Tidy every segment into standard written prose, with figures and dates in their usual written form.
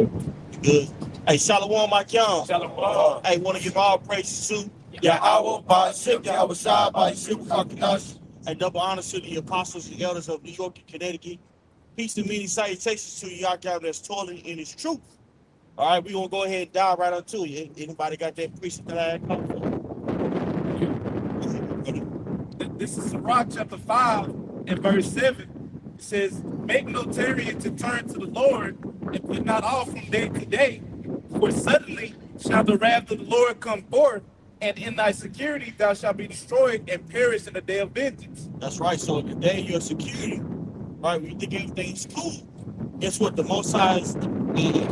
Good. Hey, Shalom, Mike Young. Shalom. Hey, want to give all praises to Yahweh, Ba'ashem, Yahweh Shai, Ba'ashem, Kakadash, and double honors to the apostles and elders of New York and Connecticut. Peace and many salutations to y'all that's toiling in his truth. All right, we're going to go ahead and dive right onto it. Anybody got that precept that I come for? This is Sirach chapter 5 and verse 7. It says, make no tarrying to turn to the Lord, and put not off from day to day. For suddenly shall the wrath of the Lord come forth, and in thy security thou shalt be destroyed and perish in the day of vengeance. That's right. So the day of your security, right, when you think everything's cool, guess what? The Most High's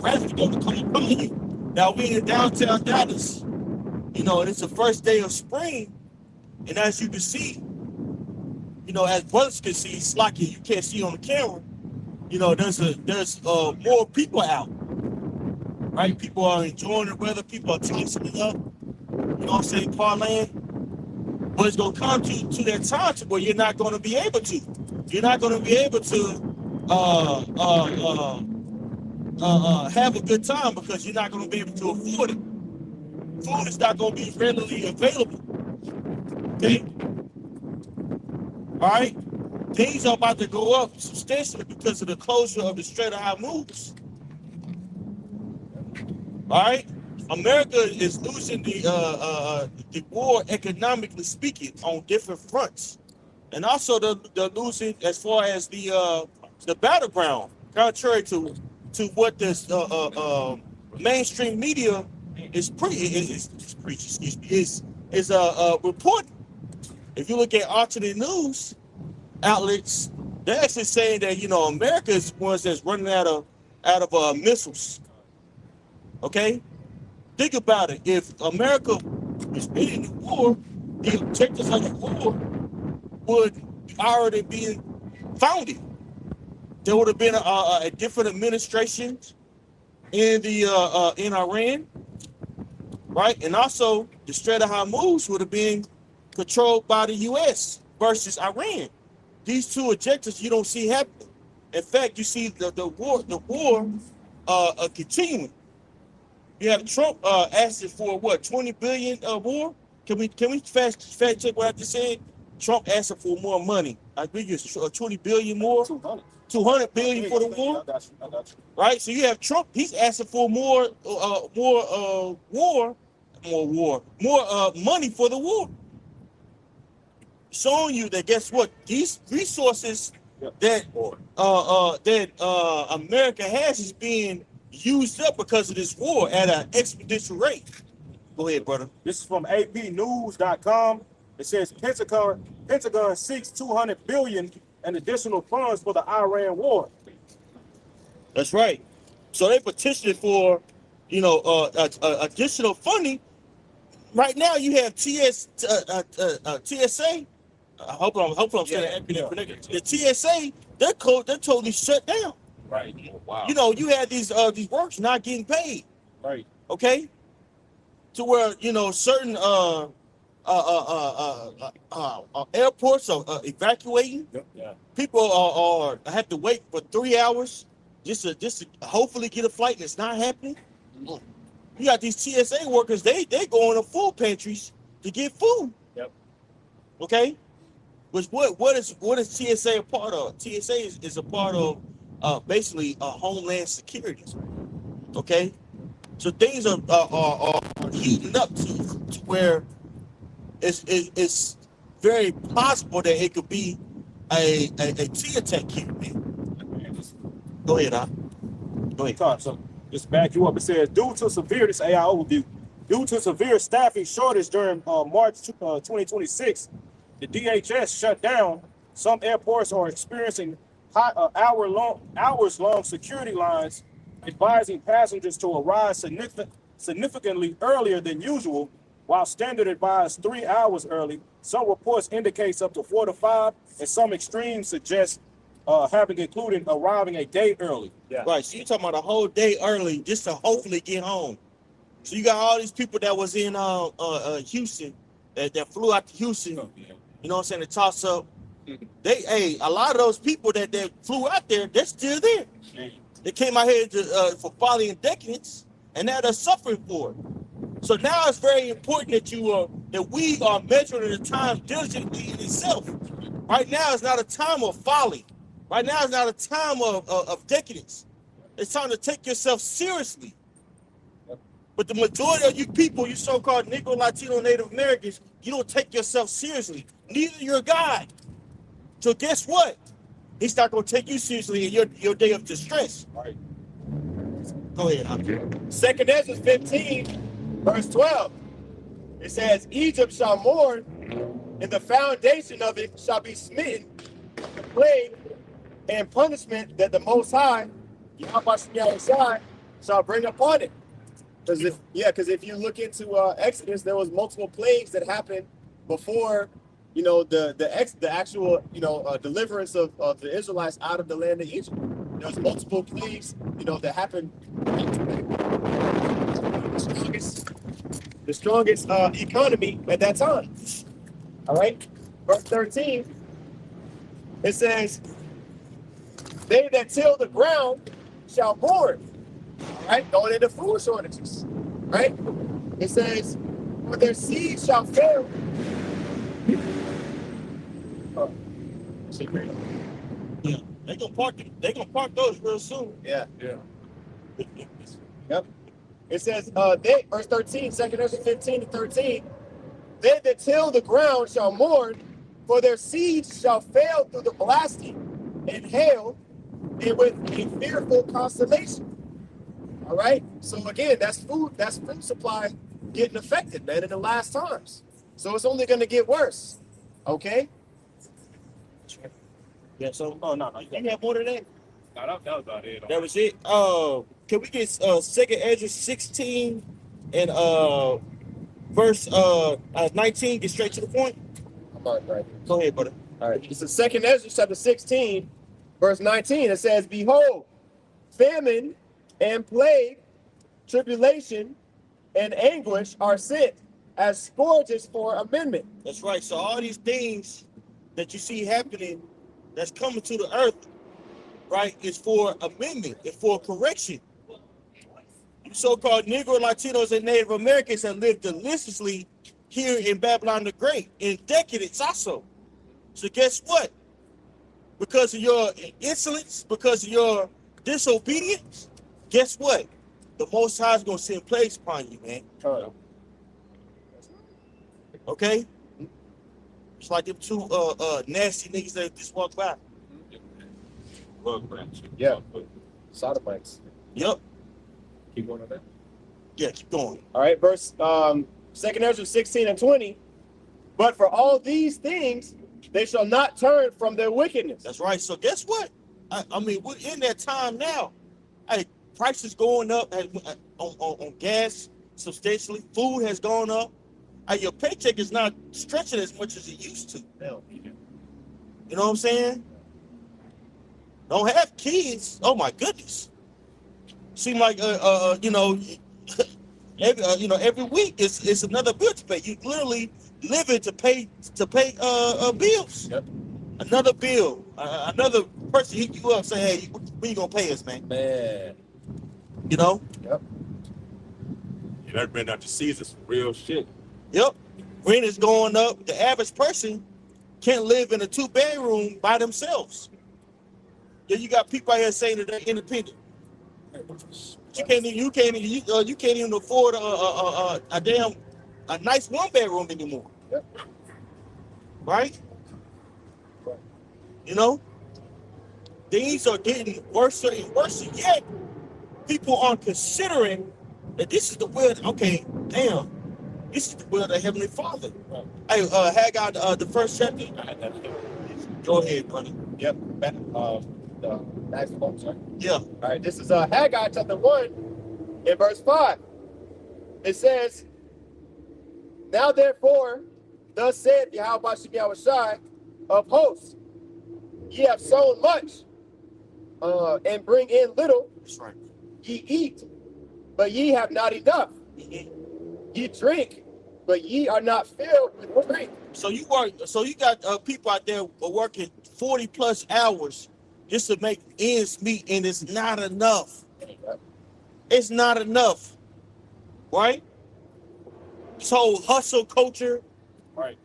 wrath is going to come upon you. Now, we're in downtown Dallas, you know, and it's the first day of spring. And as you can see, you know, as brothers can see, it's like you can't see on the camera, you know, there's more people out, right? People are enjoying the weather. People are tossing it up, you know what I'm saying, parlaying. But it's going to come to that time to where you're not going to be able to. You're not going to be able to have a good time because you're not going to be able to afford it. Food is not going to be readily available. Okay? All right? Things are about to go up substantially because of the closure of the Strait of Hormuz. All right? America is losing the war economically speaking on different fronts. And also they're losing as far as the battleground, contrary to what this mainstream media is reporting. If you look at alternate news outlets, they're actually saying that, you know, America is the ones that's running out of missiles. Okay, think about it. If America was in the war, the objectives of the war would already be founded. There would have been a different administration in the in Iran, right? And also the Strait of Hormuz would have been controlled by the U.S. versus Iran. These two objectives you don't see happening. In fact, you see the war continuing. You have Trump asking for what, 20 billion war? Can we fact check what I just said? Trump asking for more money. I think it's 20 billion more. 200 billion for the war. I got you. Right? So you have Trump, he's asking for more money for the war. Showing you that guess what? These resources that America has is being used up because of this war at an exponential rate. Go ahead, brother. This is from APnews.com. It says Pentagon seeks 200 billion in additional funds for the Iran war. That's right. So they petitioned for, you know, additional funding. Right now, you have TSA. Hopefully I'm saying that. The TSA, they're totally shut down. Right. Wow. You know, you had these works not getting paid. Right. Okay. To where, you know, certain airports are evacuating. Yeah. People are have to wait for 3 hours just to hopefully get a flight, and it's not happening. You got these TSA workers, they go into food pantries to get food. Yep. Okay. Which what is TSA a part of? TSA is a part of basically homeland security. Okay. So things are heating up to where it's very possible that it could be a T attack here, man. Go ahead, Go ahead. So just back you up. It says due to severe staffing shortage during March 2026, the DHS shut down. Some airports are experiencing hours-long security lines, advising passengers to arrive significantly earlier than usual, while standard advised 3 hours early. Some reports indicates up to 4 to 5, and some extremes suggest having included arriving a day early. Yeah. Right. So you're talking about a whole day early just to hopefully get home. So you got all these people that was in Houston that flew out to Houston. Oh, yeah. You know what I'm saying? To toss up. A lot of those people that flew out there, they're still there. They came out here for folly and decadence, and now they're suffering for it. So now it's very important that we are measuring the time diligently in itself. Right now is not a time of folly. Right now is not a time of decadence. It's time to take yourself seriously. But the majority of you people, you so-called Negro, Latino, Native Americans, you don't take yourself seriously. Neither your God. So guess what? He's not going to take you seriously in your day of distress. Right. Go ahead, Andre. 2nd Ezra 15, verse 12. It says, Egypt shall mourn, and the foundation of it shall be smitten, the plague and punishment that the Most High, Yahweh shall bring upon it. Because if you look into Exodus, there was multiple plagues that happened before, the actual, deliverance of the Israelites out of the land of Egypt. There was multiple plagues, that happened. The strongest economy at that time. All right. Verse 13. It says, they that till the ground shall mourn. All right, going into food shortages. Right? It says, for their seed shall fail. Oh, secret. Yeah, they gonna park those real soon. Yeah. Yeah. Yep. It says, verse 13, 2nd Ezra 15 to 13, they that till the ground shall mourn, for their seeds shall fail through the blasting and hail, and with a fearful constellation. All right. So again, that's food supply getting affected, man, in the last times. So it's only going to get worse. Okay. Yeah. So, no. You have more than that. No, that was about it. That was it. Can we get 2nd Ezra 16 and verse 19? Get straight to the point. I'm on right. Go ahead, brother. All right. It's the 2nd Ezra chapter 16, verse 19. It says, behold, famine and plague, tribulation, and anguish are sent as scourges for amendment. That's right. So all these things that you see happening, that's coming to the earth, right, is for amendment, it's for correction. You so-called Negro, Latinos, and Native Americans have lived deliciously here in Babylon the Great, in decadence also. So guess what? Because of your insolence, because of your disobedience, guess what? The Most High is going to send plagues upon you, man. Okay? It's like them two nasty niggas that just walked by. Yeah. Sodomites. Yep. Keep going on that. Yeah, keep going. All right, verse 2nd Ezra 16 and 20. But for all these things, they shall not turn from their wickedness. That's right. So guess what? I mean, we're in that time now. Hey, prices going up on gas substantially. Food has gone up. Hey, your paycheck is not stretching as much as it used to. You know what I'm saying? Don't have kids. Oh my goodness. Seem like every week it's another bill to pay. You literally living to pay bills. Yep. Another bill. Another person hit you up say, hey, when you gonna pay us, man? Man. You know? Yep. Yeah, that ran out to Caesar some real shit. Yep. Rent is going up. The average person can't live in a 2-bedroom by themselves. Yeah, you got people out here saying that they're independent. You can't even afford a nice 1-bedroom anymore. Yep. Right? You know? Things are getting worse and worse, yet people aren't considering that this is the will. Okay, damn. This is the will of the Heavenly Father. Hey, Haggai, the first chapter. Go ahead, buddy. Yep. That's right. Yeah. All right, this is Haggai chapter 1 in verse 5. It says, now therefore, thus saith Yahweh Shai of hosts, ye have sown much, and bring in little. That's right. Ye eat, but ye have not enough. Ye drink, but ye are not filled with drink. So you got people out there working 40 plus hours just to make ends meet, and it's not enough. It's not enough, right? This whole hustle culture, Right.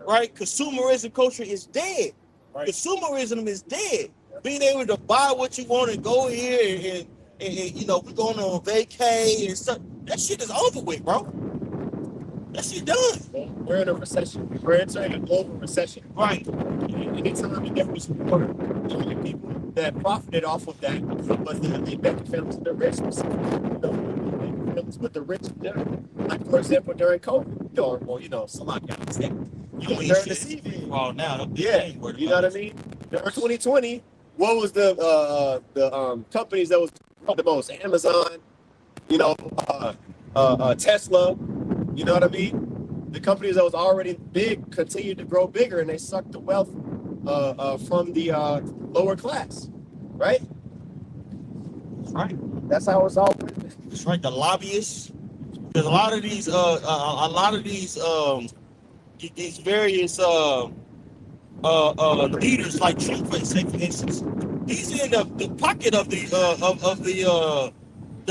right? Consumerism culture is dead. Right. Consumerism is dead. Being able to buy what you want and go here and you know, we're going on vacay and stuff. That shit is over with, bro. That shit done. We're in a recession. We're entering a global recession. Right. Anytime there was water, the only people that profited off of that was the American families, the rich. You know, the American families with the rich. Like, for example, during COVID, or, well, you know, somebody got sick. You mean During the shit. CV. Well, now, Yeah, you know what I mean? During 2020, what was the companies that was the most? Amazon, you know, Tesla, you know what I mean? The companies that was already big continued to grow bigger, and they sucked the wealth from the lower class, right? That's right. That's how it's all. That's right. The lobbyists. There's a lot of these these various leaders, like Trump, for instance. He's in the pocket of the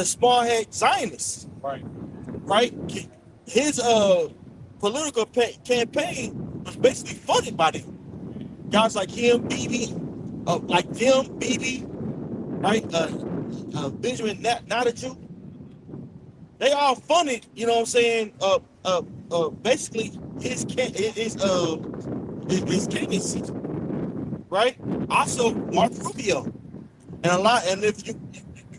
small head Zionists. Right. Right? His political campaign was basically funded by them. Guys like him, Bibi, right? Benjamin Netanyahu. They all funded, you know what I'm saying? Basically his candidacy, right? Also Mark Rubio, and if you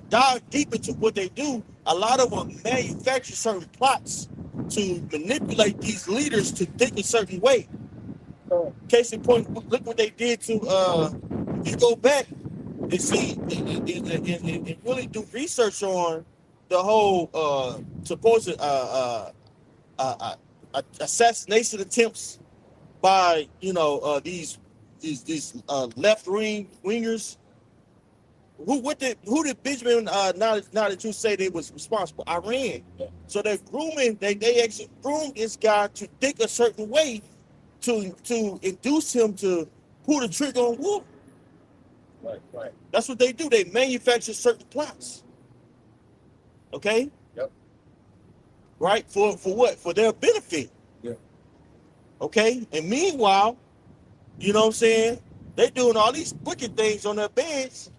dive deep into what they do, a lot of them manufacture certain plots to manipulate these leaders to think a certain way. Case in point, look what they did to. If you go back and see and really do research on the whole supposed assassination attempts by, you know, these left wingers. Who did Benjamin Netanyahu say they was responsible? Iran. So they're grooming. They actually groomed this guy to think a certain way to induce him to pull the trigger on war. Right. That's what they do. They manufacture certain plots. Okay. Yep. Right, for what? For their benefit. Yeah. Okay. And meanwhile, you know what I'm saying? They're doing all these wicked things on their beds.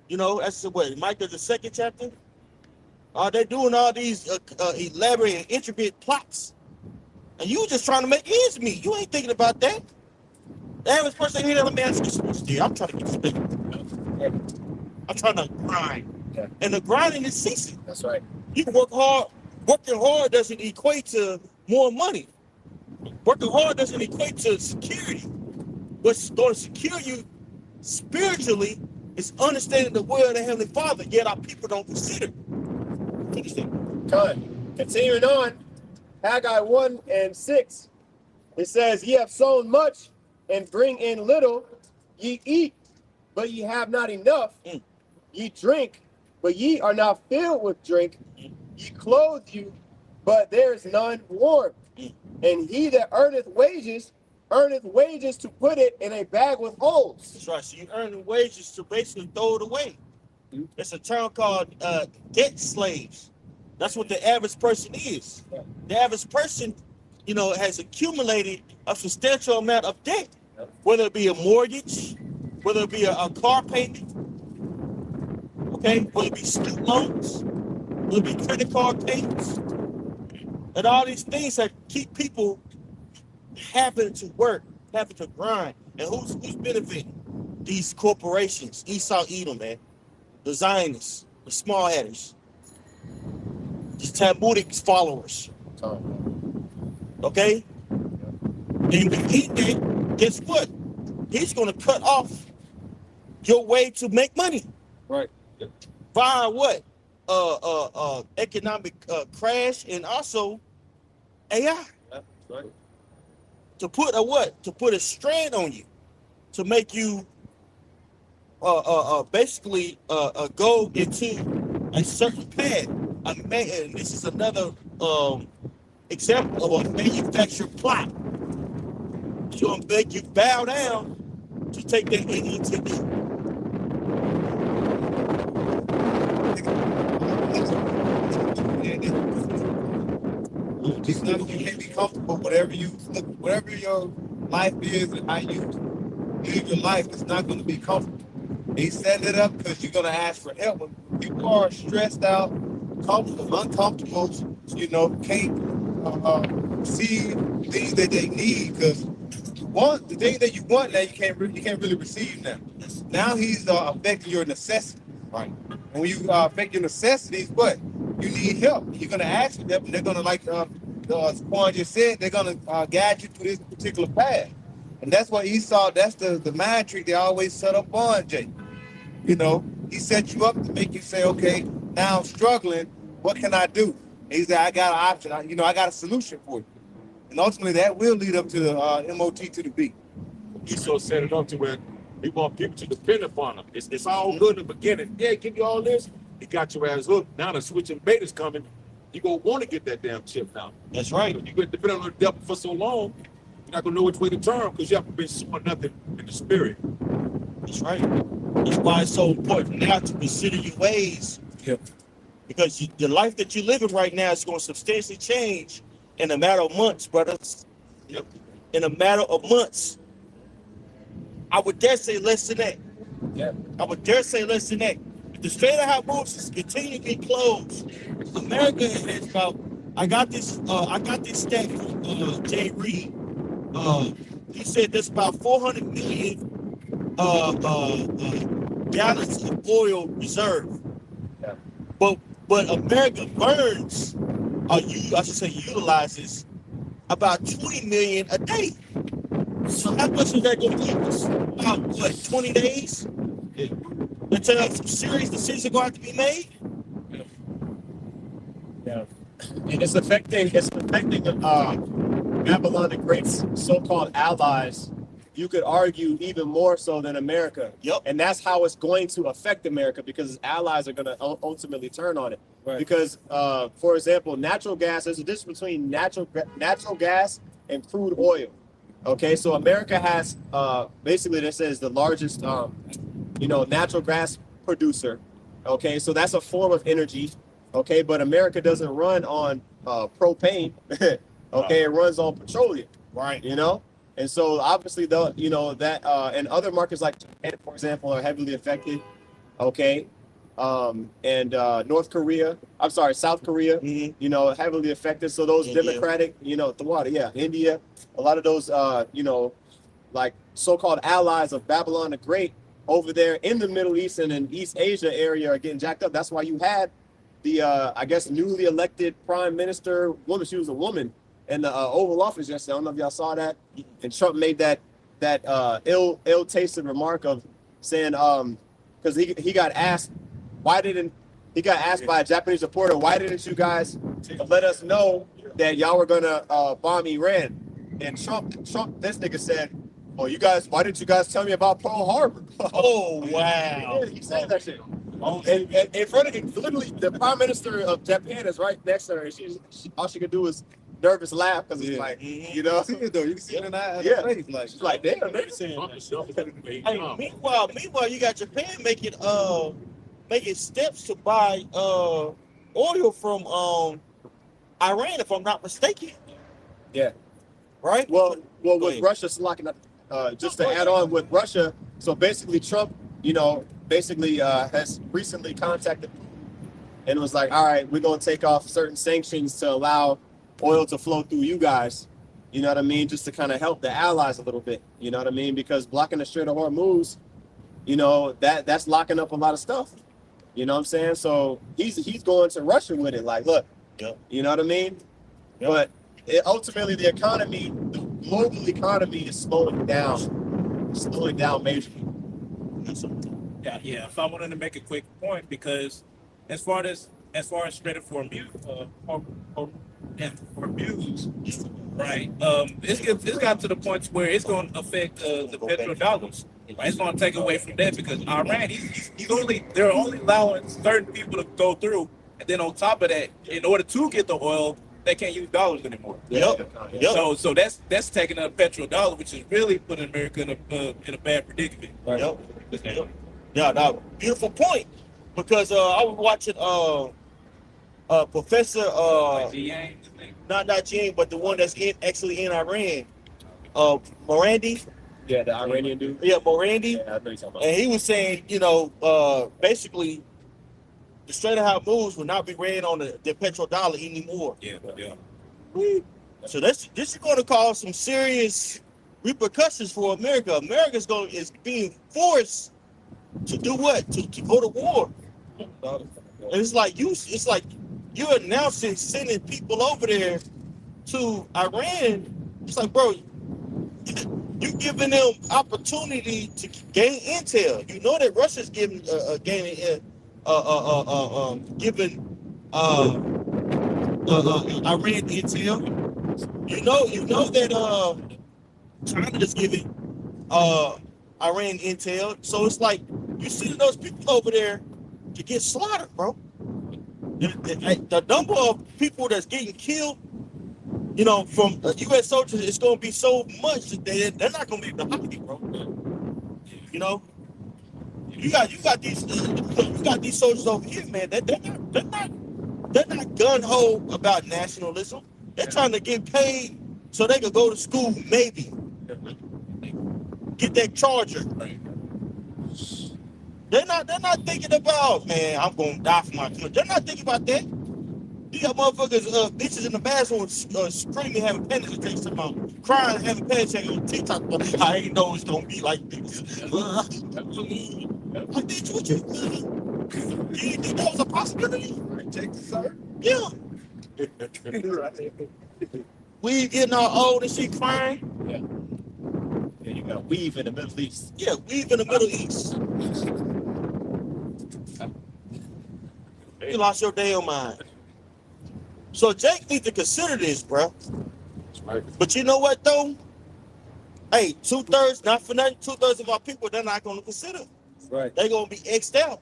You know, that's what, Micah, the 2nd chapter. They're doing all these elaborate and intricate plots, and you just trying to make ends meet. You ain't thinking about that. The average person here, let me ask you something. I'm trying to get straight. I'm trying to grind, and the grinding is ceasing. That's right. You can work hard. Working hard doesn't equate to more money. Working hard doesn't equate to security. What's going to secure you spiritually is understanding the will of the Heavenly Father, yet our people don't consider. Continuing on, Haggai 1:6, it says, "Ye have sown much and bring in little. Ye eat, but ye have not enough. Ye drink, but ye are not filled with drink. Ye clothe you, but there is none warm. And he that earneth wages to put it in a bag with holes." That's right. So you earn the wages to basically throw it away. It's a term called debt slaves. That's what the average person is. The average person, you know, has accumulated a substantial amount of debt, whether it be a mortgage, whether it be a car payment, okay, whether it be student loans, whether it be credit card payments, and all these things that keep people having to work, having to grind. And who's benefiting? These corporations, Esau, Edom, man, the Zionists, the small headers, these Talmudic followers. Okay? And when he did, guess what? He's going to cut off your way to make money. Right. Via what? Economic crash, and also AI. Right. To put a what? To put a strand on you, to make you basically go into a certain path. And this is another example of a manufactured plot. It's gonna make you bow down to take that into saying that it's not, you can't be comfortable. Whatever your life is and how you live your life, it's not going to be comfortable. He set it up because you're going to ask for help. When people are stressed out, comfortable, uncomfortable, can't see things that they need because the thing that you want now you can't really receive now. Now he's affecting your necessities. Right. And when you affect your necessities, what? You need help. You're gonna ask for help, and they're gonna Quan just said, they're gonna guide you through this particular path. And that's what Esau. That's the mind trick they always set up on Jay. He set you up to make you say, okay, now I'm struggling. What can I do? And he said, I got an option. I got a solution for you. And ultimately, that will lead up to the MOT to the B. Esau set it up to where he want people to depend upon him. It's all good in the beginning. Yeah, give you all this. He got your ass hooked. Now the switching bait is coming. You gonna want to get that damn chip now. That's right. You're gonna depend on the devil for so long, you're not gonna know which way to turn because you haven't been sowing nothing in the spirit. That's right. That's why it's so important now to consider your ways. Yep. Because the life that you're living right now is going to substantially change in a matter of months, brothers. Yep. In a matter of months. I would dare say less than that. Yeah. I would dare say less than that. If the Strait of Hormuz continue to be closed, America is about. I got this stat from Jay Reed. He said there's about 400 million gallons of oil reserve. Yeah. But America burns, utilizes about 20 million a day. So how much is that going to take us? About what, 20 days? Yeah. Until some serious decisions are going to have to be made? Yeah. And it's affecting Babylon the Great's so-called allies. You could argue even more so than America. Yep. And that's how it's going to affect America because its allies are going to ultimately turn on it. Right. Because, for example, natural gas, there's a difference between natural gas and crude oil. Okay, so America has basically this is the largest, natural gas producer. Okay, so that's a form of energy. Okay, but America doesn't run on propane. Okay, it runs on petroleum. Right. And so obviously and other markets like Japan, for example, are heavily affected. Okay. And South Korea, heavily affected. So those India. democratic, India, a lot of those, like so-called allies of Babylon the Great over there in the Middle East and in East Asia area are getting jacked up. That's why you had the, newly elected prime minister woman. She was a woman in the Oval Office yesterday. I don't know if y'all saw that. And Trump made that ill-tasted remark of saying, because he got asked, by a Japanese reporter, why didn't you guys let us know that y'all were gonna bomb Iran? And Trump, this nigga said, "Oh, why didn't you guys tell me about Pearl Harbor?" Oh, wow. Yeah, he said that shit. And in front of him, literally, the prime minister of Japan is right next to her, and she all she could do is nervous laugh because it's like, You can see it though. You can see it in her face, like she's like, damn, man. Hey, meanwhile, you got Japan making steps to buy oil from Iran, if I'm not mistaken. Yeah. Right? Well, Go with ahead. Russia locking up, just to add on with Russia, so basically Trump, has recently contacted Putin and was like, all right, we're going to take off certain sanctions to allow oil to flow through you guys. You know what I mean? Just to kind of help the allies a little bit. You know what I mean? Because blocking the Strait of Hormuz, that's locking up a lot of stuff. You know what I'm saying? So he's going to Russia with it. Like, look, Yep. You know what I mean? Yep. But ultimately, the global economy is slowing down majorly. Yeah. If I wanted to make a quick point, because as far as Strait of Hormuz, right? It's got to the point where it's going to affect the petrodollars. Right? It's going to take away from that because Iran, they're only allowing certain people to go through, and then on top of that, in order to get the oil, they can't use dollars anymore. Yep. So that's taking up petrodollar, which is really putting America in a bad predicament. Right. Yep. Yeah, now, beautiful point. Because I was watching Professor G-Yang. not Jing, but the one that's actually in Iran, Morandi. Yeah, the Iranian dude. Yeah, Morandi. Yeah, I know you're talking about. And he was saying, basically, the Strait of Hormuz will not be ran on the petrodollar anymore. Yeah. So this is going to cause some serious repercussions for America. America is being forced to do what? To go to war. And it's like you're announcing sending people over there to Iran. It's like, bro, you giving them opportunity to gain intel. You know that Russia's giving Iran intel. You know that China is giving Iran intel. So it's like you sending those people over there to get slaughtered, bro. The number of people that's getting killed, from U.S. soldiers, it's going to be so much that they're not going to be able to hide it, bro. You got these soldiers over here, man. They're not gun ho about nationalism. They're trying to get paid so they can go to school, maybe get that charger. They're not thinking about, man, I'm gonna die for my country. They're not thinking about that. You got motherfuckers, bitches in the bathroom screaming, having panic attacks, about crying, having panic attacks on TikTok. But I ain't know it's gonna be like this. Like, bitch, what you didn't think that was a possibility? Texas, sir. Yeah. We getting all old and shit crying. Yeah, you got weave in the Middle East. Yeah, we've in the Middle East. You lost your damn mind. So Jake needs to consider this, bro. Right. But you know what though? Hey, 2/3, not for nothing, 2/3 of our people, they're not gonna consider. Right. They're gonna be X'd out.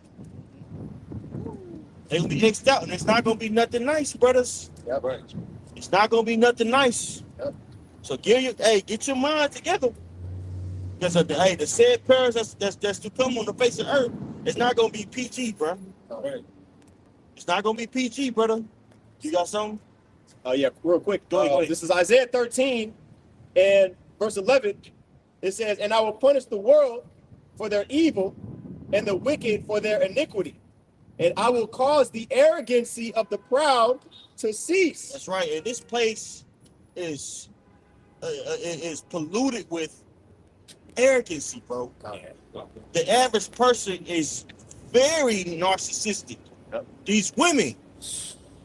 They're gonna be X'd out, and it's not gonna be nothing nice, brothers. Yep. Right. It's not gonna be nothing nice. Yep. So get your mind together. Because the said parents that's to come on the face of earth, it's not gonna be PG, bro. Right. It's not gonna be PG, brother. You got something? Yeah, real quick. Go ahead. This is Isaiah 13 and verse 11. It says, "And I will punish the world for their evil and the wicked for their iniquity. And I will cause the arrogancy of the proud to cease." That's right. And this place is polluted with arrogancy, bro. The average person is very narcissistic. Yep. These women,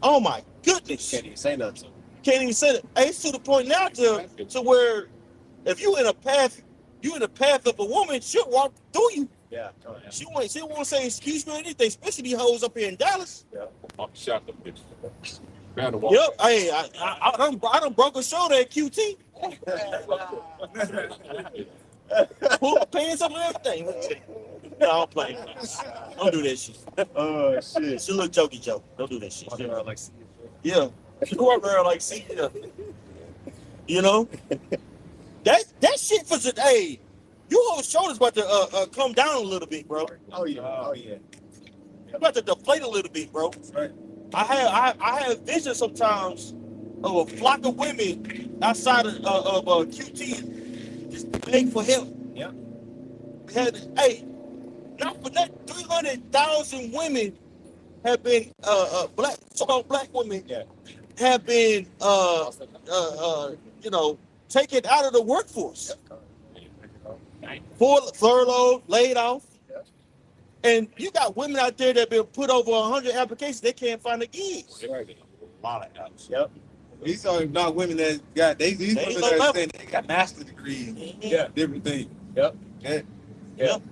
oh my goodness, Can't even say nothing. can't even say that. Hey, it's to the point now to where if you in a path of a woman, she'll walk through you. Yeah. She won't say excuse me or anything, especially these hoes up here in Dallas. I'm shot the bitch. Yep. Hey, I done broke a shoulder at QT. Pull my pants up and everything. No, I don't play. Don't do that shit. Oh shit. It's a little jokey joke. Don't do that shit. Like, Yeah. You walk around like, see, you know? That shit for today. Your whole shoulder's about to come down a little bit, bro. oh yeah. It's about to deflate a little bit, bro. Right. I have visions sometimes of a flock of women outside of QT just begging for help. Yep. Not for that, 300,000 women have been black women Yeah. have been taken out of the workforce, furloughed, laid off. Yeah. And you got women out there that have been put over 100 applications, they can't find a gig. Right. A lot of apps. Yep. These are not women that got these They women ain't that no are saying they got master degrees, Yeah. different things. Yep. Yeah. Yep.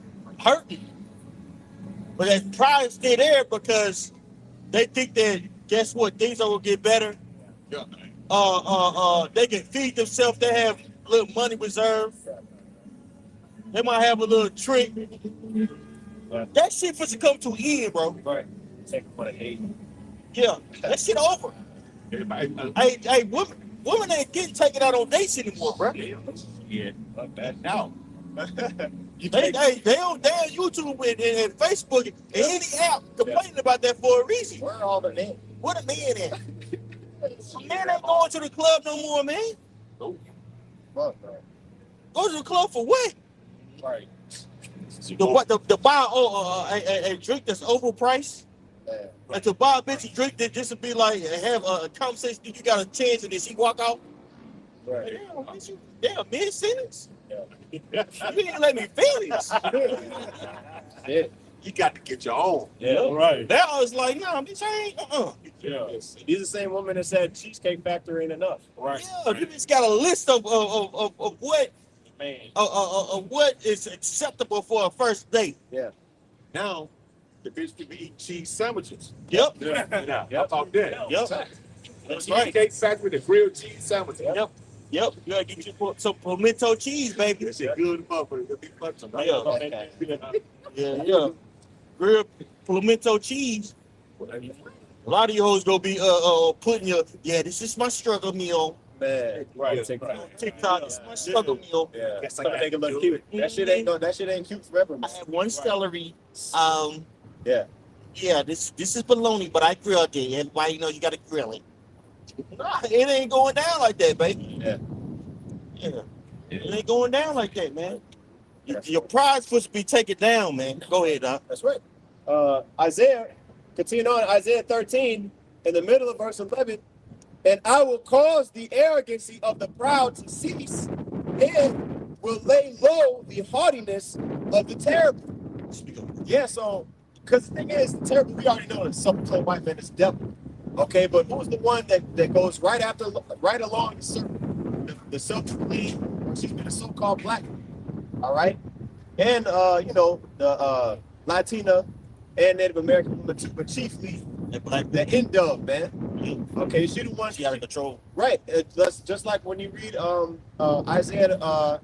Hurting. But that pride stay there because they think that, guess what, things are gonna get better. Yeah. They can feed themselves, they have a little money reserved. They might have a little trick. That shit supposed to come to an end, bro. Right. Take what I hate. Yeah, that shit over. Hey, women ain't getting taken out on dates anymore, bro. Yeah. Not bad now. They on YouTube and Facebook and any app complaining about that for a reason. Where are all the men? What a man at? Man ain't going to the club no more, man. Fuck, bro. Go to the club for what? Right. To buy a drink that's overpriced? Yeah. And to buy a bitch a drink that just to be like, have a conversation, you got a chance and then she walk out? Right. Damn, mid-sentence? Yeah. You didn't let me finish. Yeah. You got to get your own. Yeah. Right. That was like, nah, bitch, I ain't, Yeah. These are the same woman that said Cheesecake Factory ain't enough. Right. Yeah, you just got a list of what Man. what is acceptable for a first date. Yeah. Now, the bitch can be eating cheese sandwiches. Yep, Now, how about that? yep, that's right. Cheesecake Factory, the grilled cheese sandwiches. Yep, you gotta get you some pimento cheese, baby. That shit good motherfucker. It'll be fun tonight. Yeah. Grilled pimento cheese. A lot of you hoes gonna be putting this is my struggle meal. Man. Right. TikTok, this is my struggle meal. Yeah. Guess I Something make it look cute. That shit ain't cute forever, I man. had one celery. Yeah. This is bologna, but I grilled it. And why you gotta grill it? Nah, it ain't going down like that, baby. Yeah. It ain't going down like that, man. Your pride's supposed to be taken down, man. Go ahead, Doc. That's right. Isaiah, continue on, Isaiah 13, in the middle of verse 11, and I will cause the arrogancy of the proud to cease, and will lay low the haughtiness of the terrible. Yeah, so, because the thing is, the terrible, we already know that self-proclaimed white man is the devil. Okay, but who's the one that goes right along the self-proclaimed, the so-called black? All right, and the Latina and Native American women too, but chiefly the Indo, man. Okay, she the one. She out of control. Right. That's just like when you read Isaiah, the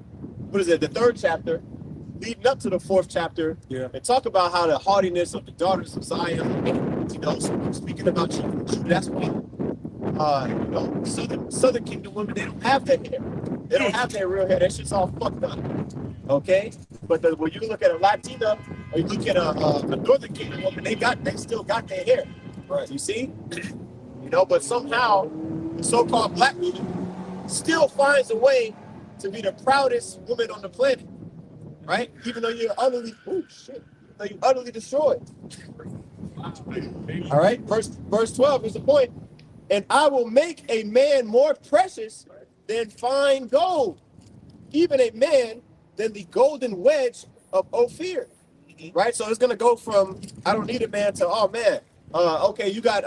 3rd chapter, leading up to the 4th chapter, and talk about how the haughtiness of the daughters of Zion, speaking about you, that's why Southern Kingdom women, they don't have that hair. They don't have that real hair. That shit's all fucked up. Okay? But when you look at a Latina or you look at a Northern Kingdom woman, they still got their hair. Right. You see? But somehow the so-called black woman still finds a way to be the proudest woman on the planet. Right? Even though you're utterly destroyed. All right, verse 12 is the point. And I will make a man more precious than fine gold, even a man than the golden wedge of Ophir. Right? So it's gonna go from I don't need a man to okay, you got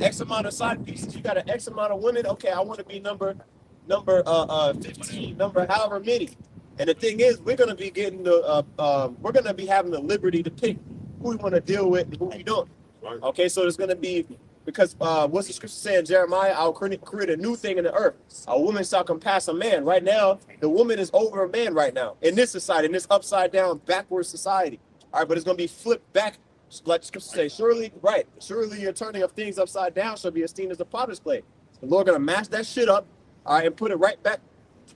X amount of side pieces, you got an X amount of women. Okay, I want to be number 15, number however many. And the thing is, we're gonna be having the liberty to pick who we want to deal with and who we don't. Okay, so there's gonna be, because what's the scripture saying, Jeremiah? I'll create a new thing in the earth. A woman shall compass a man. Right now, the woman is over a man right now in this society, in this upside down, backward society. All right, but it's gonna be flipped back, like the scripture says. Surely your turning of things upside down shall be esteemed as a potter's clay. The Lord gonna mash that shit up, all right, and put it right back,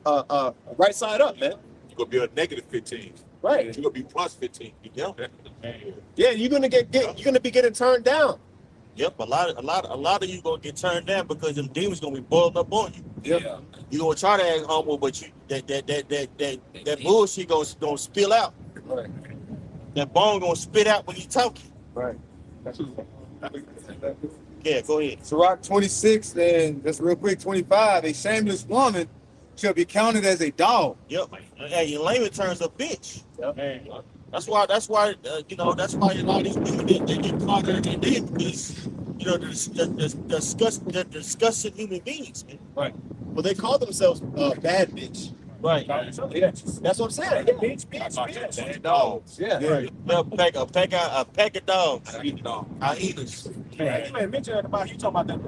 right side up, man. You're gonna be a negative 15. Right. You're gonna be plus 15. Yeah. Yeah, you're gonna be getting turned down. Yep, a lot of you gonna get turned down because them demons gonna be boiling up on you. Yeah. You gonna try to act humble, but you that bullshit gonna spill out. Right. That bone gonna spit out when you talking. Right. Yeah, go ahead. Sirach 26 and just real quick 25. A shameless woman shall be counted as a dog. Yep. Hey, in layman terms, a bitch. Yep. That's why that's why a lot of these women they get caught in their dead because the disgusting human beings, man. Right. Well, they call themselves bad bitch. Right. Yeah. That's what I'm saying. Yeah. Bitch. Dogs. Yeah. Right. A pack of dogs. I eat us. Man, you ain't mentioned about you talking about that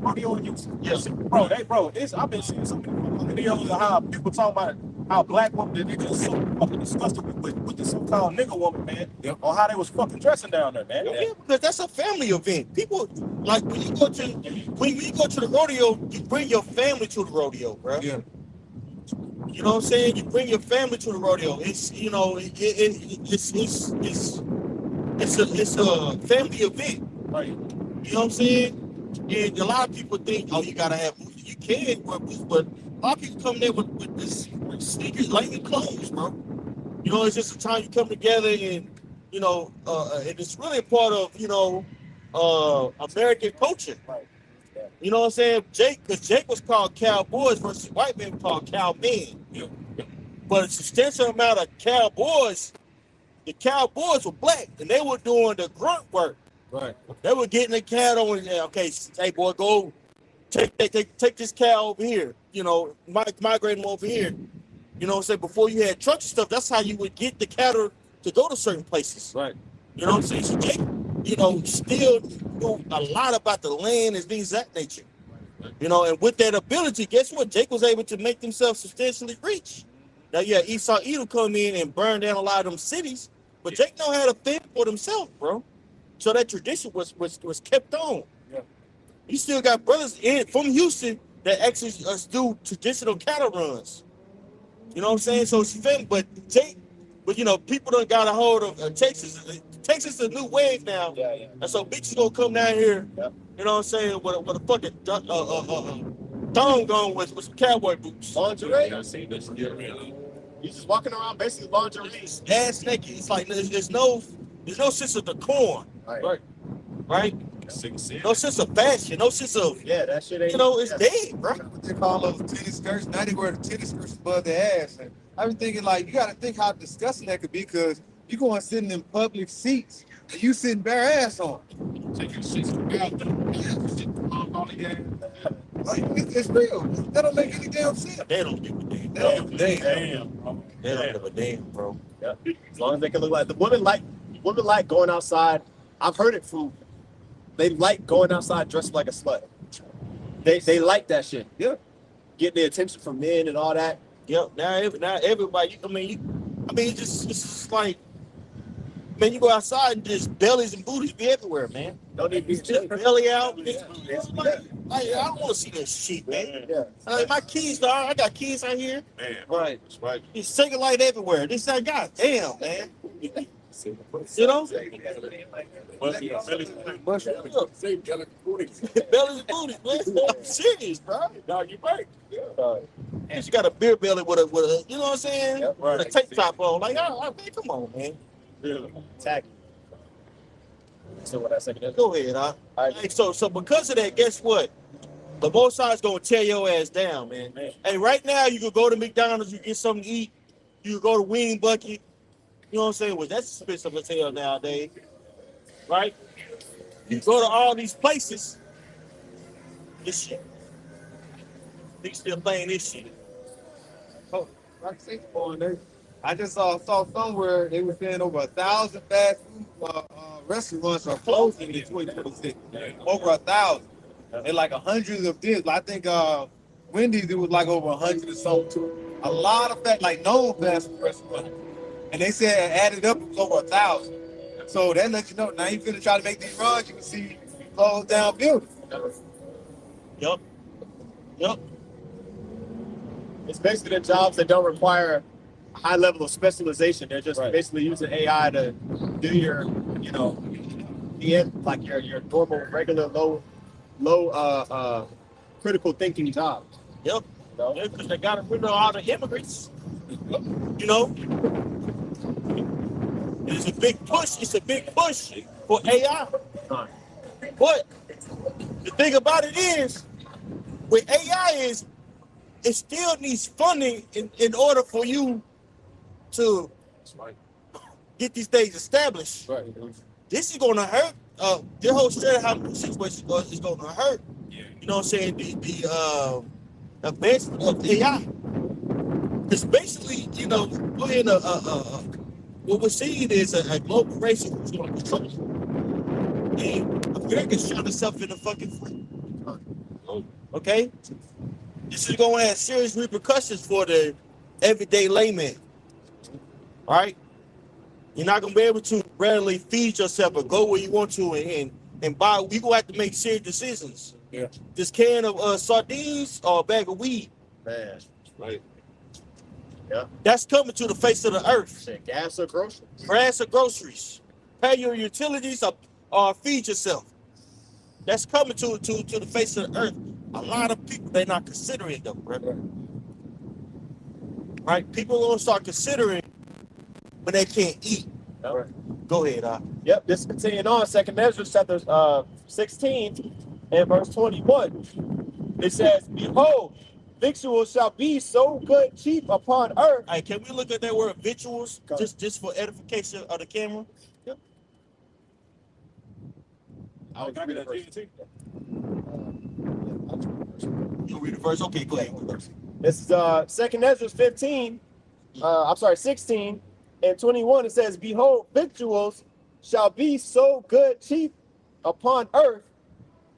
rodeo and you. Yes. Bro, I've been seeing so many videos of how people talking about how black women, they just so fucking disgusted with the so-called nigga woman, man. Yep. Or how they was fucking dressing down there, man. Yeah, because that's a family event. People like when you go to the rodeo, you bring your family to the rodeo, bro. Yeah. You know what I'm saying? You bring your family to the rodeo. It's you know it's a family event. Right. You know what I'm saying? And a lot of people think, oh, you gotta have you can wear boots, but a lot of people come there with this with sneakers, like in clothes, bro. You know, it's just a time you come together and you know, and it's really a part of American culture. Right. Yeah. You know what I'm saying? Because Jake was called cowboys versus white men were called cowmen. But a substantial amount of cowboys, the cowboys were black and they were doing the grunt work. Right. They were getting the cattle and okay, hey boy, go take this cow over here. You know, migrate them over here. You know what I'm saying? Before you had trucks and stuff, that's how you would get the cattle to go to certain places. Right. You know what I'm saying? So Jake, you know, still knew a lot about the land and things of that nature. You know, and with that ability, guess what? Jake was able to make themselves substantially rich. Now, yeah, Esau Edom come in and burn down a lot of them cities, but Jake know how to fend for themselves, bro. So that tradition was kept on. Yeah. You still got brothers from Houston that actually do traditional cattle runs. You know what I'm saying? So it's family, but you know, people done got a hold of Texas. Texas is a new wave now. Yeah, yeah. And so bitches gonna come down here, Yep. you know what I'm saying, with a fucking thong going with some cowboy boots. Lingerie. I seen this. You just walking around basically lingerie. Ass naked. It's like there's no sense of decorum, Right. right? No sense of fashion, no sense of Yeah, that shit ain't. you know, it's yeah. dead, bro. What they call those tennis skirts? Now they wear the tennis skirts above their ass. And I was thinking, like, you got to think how disgusting that could be, because you going sitting in public seats and you sitting bare ass on. Take your shit out. Like, it's real. That don't make any damn sense. They don't give a damn. They don't give a damn. Damn, bro. They don't give a damn, bro. Yeah. As long as they can look like the women like going outside. I've heard it from. They like going outside dressed like a slut. They like that shit. Yeah. Getting the attention from men and all that. Yep. Now everybody. It's just like, man, you go outside and just bellies and booties be everywhere, man. Don't need to be Just belly out. Yeah. Like, I don't want to see that shit, man. Yeah. Like, my kids, dog. I got kids out here. Man, Right. that's right. It's second light everywhere. This that god damn, man. You know? Bellies and booties, man. I'm serious, bro. Dog, you right. And she got a beer belly with a you know what I'm saying? Yep, With a right. tank top on. Like, man, come on, man. Tacky. So what that second is? Go ahead, huh? All right. Hey, so because of that, guess what? The Most High's gonna tear your ass down, man. Hey, right now you can go to McDonald's, you get something to eat. You can go to Wing Bucket. You know what I'm saying? Well, that's expensive as hell nowadays, right? You go to all these places. This shit. They still playing this shit. Like I say, I just saw somewhere they were saying over 1,000 fast food restaurants are closing in 2026. Over 1,000. And like 100 of this. I think Wendy's, it was like over 100 or something. A lot of that, like known fast food restaurants. And they said added up, it was over 1,000. So that lets you know, now you finna try to make these runs, you can see closed down buildings. Yup. It's basically the jobs that don't require a high level of specialization. They're just Right. basically using AI to do your, like your normal, regular, low critical thinking jobs. Yep. You know? Because they got rid of all the immigrants. You know? It's a big push. It's a big push for AI. But the thing about it is, with AI is, it still needs funding in order for you to get these things established. Right. This is going to hurt. The whole Stratehouse situation is going to hurt. Yeah. You know what I'm saying? The advancement of AI. It's basically, we're in what we're seeing is a global race who's going to control it. And America's shot itself in the fucking foot. Okay? This is going to have serious repercussions for the everyday layman. All right? You're not going to be able to readily feed yourself or go where you want to and buy. You're going to have to make serious decisions. Yeah. This can of sardines or a bag of weed. Man. Right. Yeah. That's coming to the face of the earth. Shit, gas or groceries. Grass or groceries. Pay your utilities or feed yourself. That's coming to the face of the earth. A lot of people, they're not considering them, brother. Right? People are going to start considering when they can't eat. Yep. Go ahead, Yep, this is continuing on. 2nd Ezra chapter 16 and verse 21. It says, behold, victuals shall be so good cheap upon earth. Hey, can we look at that word victuals Go. just for edification of the camera? I'll Can I read get the that verse. You read the verse? Okay, go ahead. This is 2nd Ezra 16 and 21. It says, behold, victuals shall be so good cheap upon earth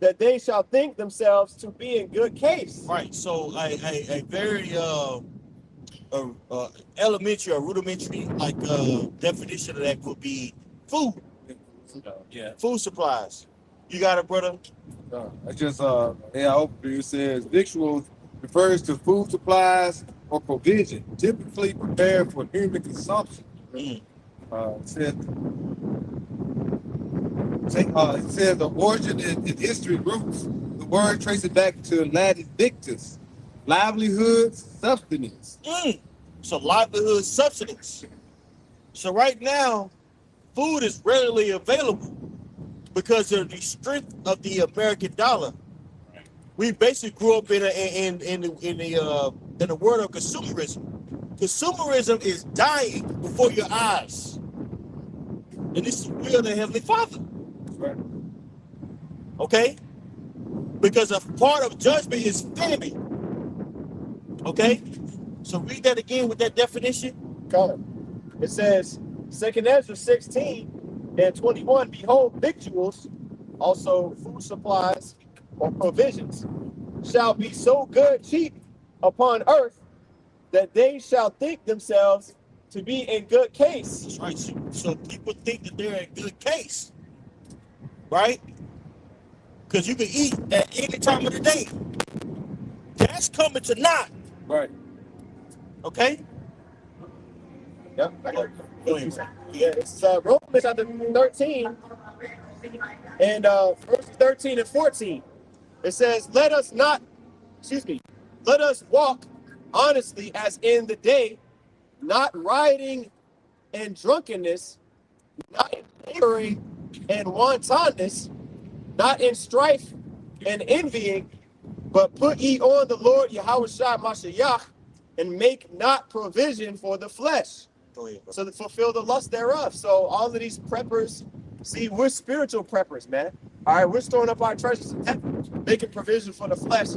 that they shall think themselves to be in good case. Right. So a very elementary or rudimentary definition of that would be food. Yeah. Food supplies. You got it, brother? I just it says victuals refers to food supplies or provision, typically prepared for human consumption. Mm. It says the origin and history roots. The word traces back to Latin victus, livelihood, sustenance. So livelihood subsistence. So right now, food is readily available because of the strength of the American dollar. We basically grew up in the world of consumerism. Consumerism is dying before your eyes, and this is the will of the Heavenly Father. Right. Okay, because a part of judgment is famine. Okay, so read that again with that definition. Come. It says, 2nd Ezra 16 and 21, behold, victuals, also food supplies or provisions, shall be so good cheap upon earth that they shall think themselves to be in good case. That's right. So people think that they're in good case, right? Because you can eat at any time of the day. That's coming to naught. Right. Okay. Yep. Yeah, it's Romans chapter 13 and verses 13 and 14. It says, let us walk honestly as in the day, not rioting and drunkenness, not in laboring and wantonness, not in strife and envying, but put ye on the Lord Yahushua Mashiach, and make not provision for the flesh, Go ahead. so to fulfill the lust thereof. So all of these preppers, see, we're spiritual preppers, man. All right, we're storing up our treasures in heaven, making provision for the flesh,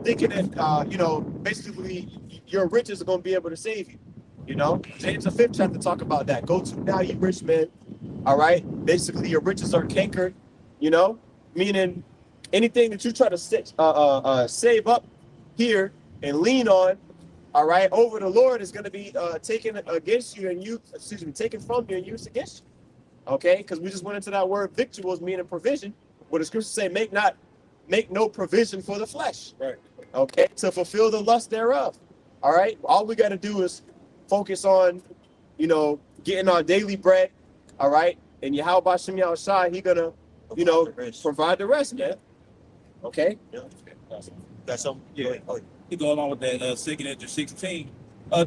thinking that basically your riches are going to be able to save you. James the 5th chapter talk about that. Go to now, you rich men. All right, basically your riches are cankered. Meaning anything that you try to save up here and lean on, all right, over the Lord is going to be taken against you and taken from you and used against you. Okay, because we just went into that word victuals, meaning provision, where the scriptures say make no provision for the flesh. Right. Okay, to fulfill the lust thereof. All right, all we got to do is focus on, getting our daily bread. All right, and Yahweh Shem Yahushua, he gonna, provide the rest, man. Okay. Yeah. Got something? Yeah. Go ahead. You go along with that 2nd Ezra 16.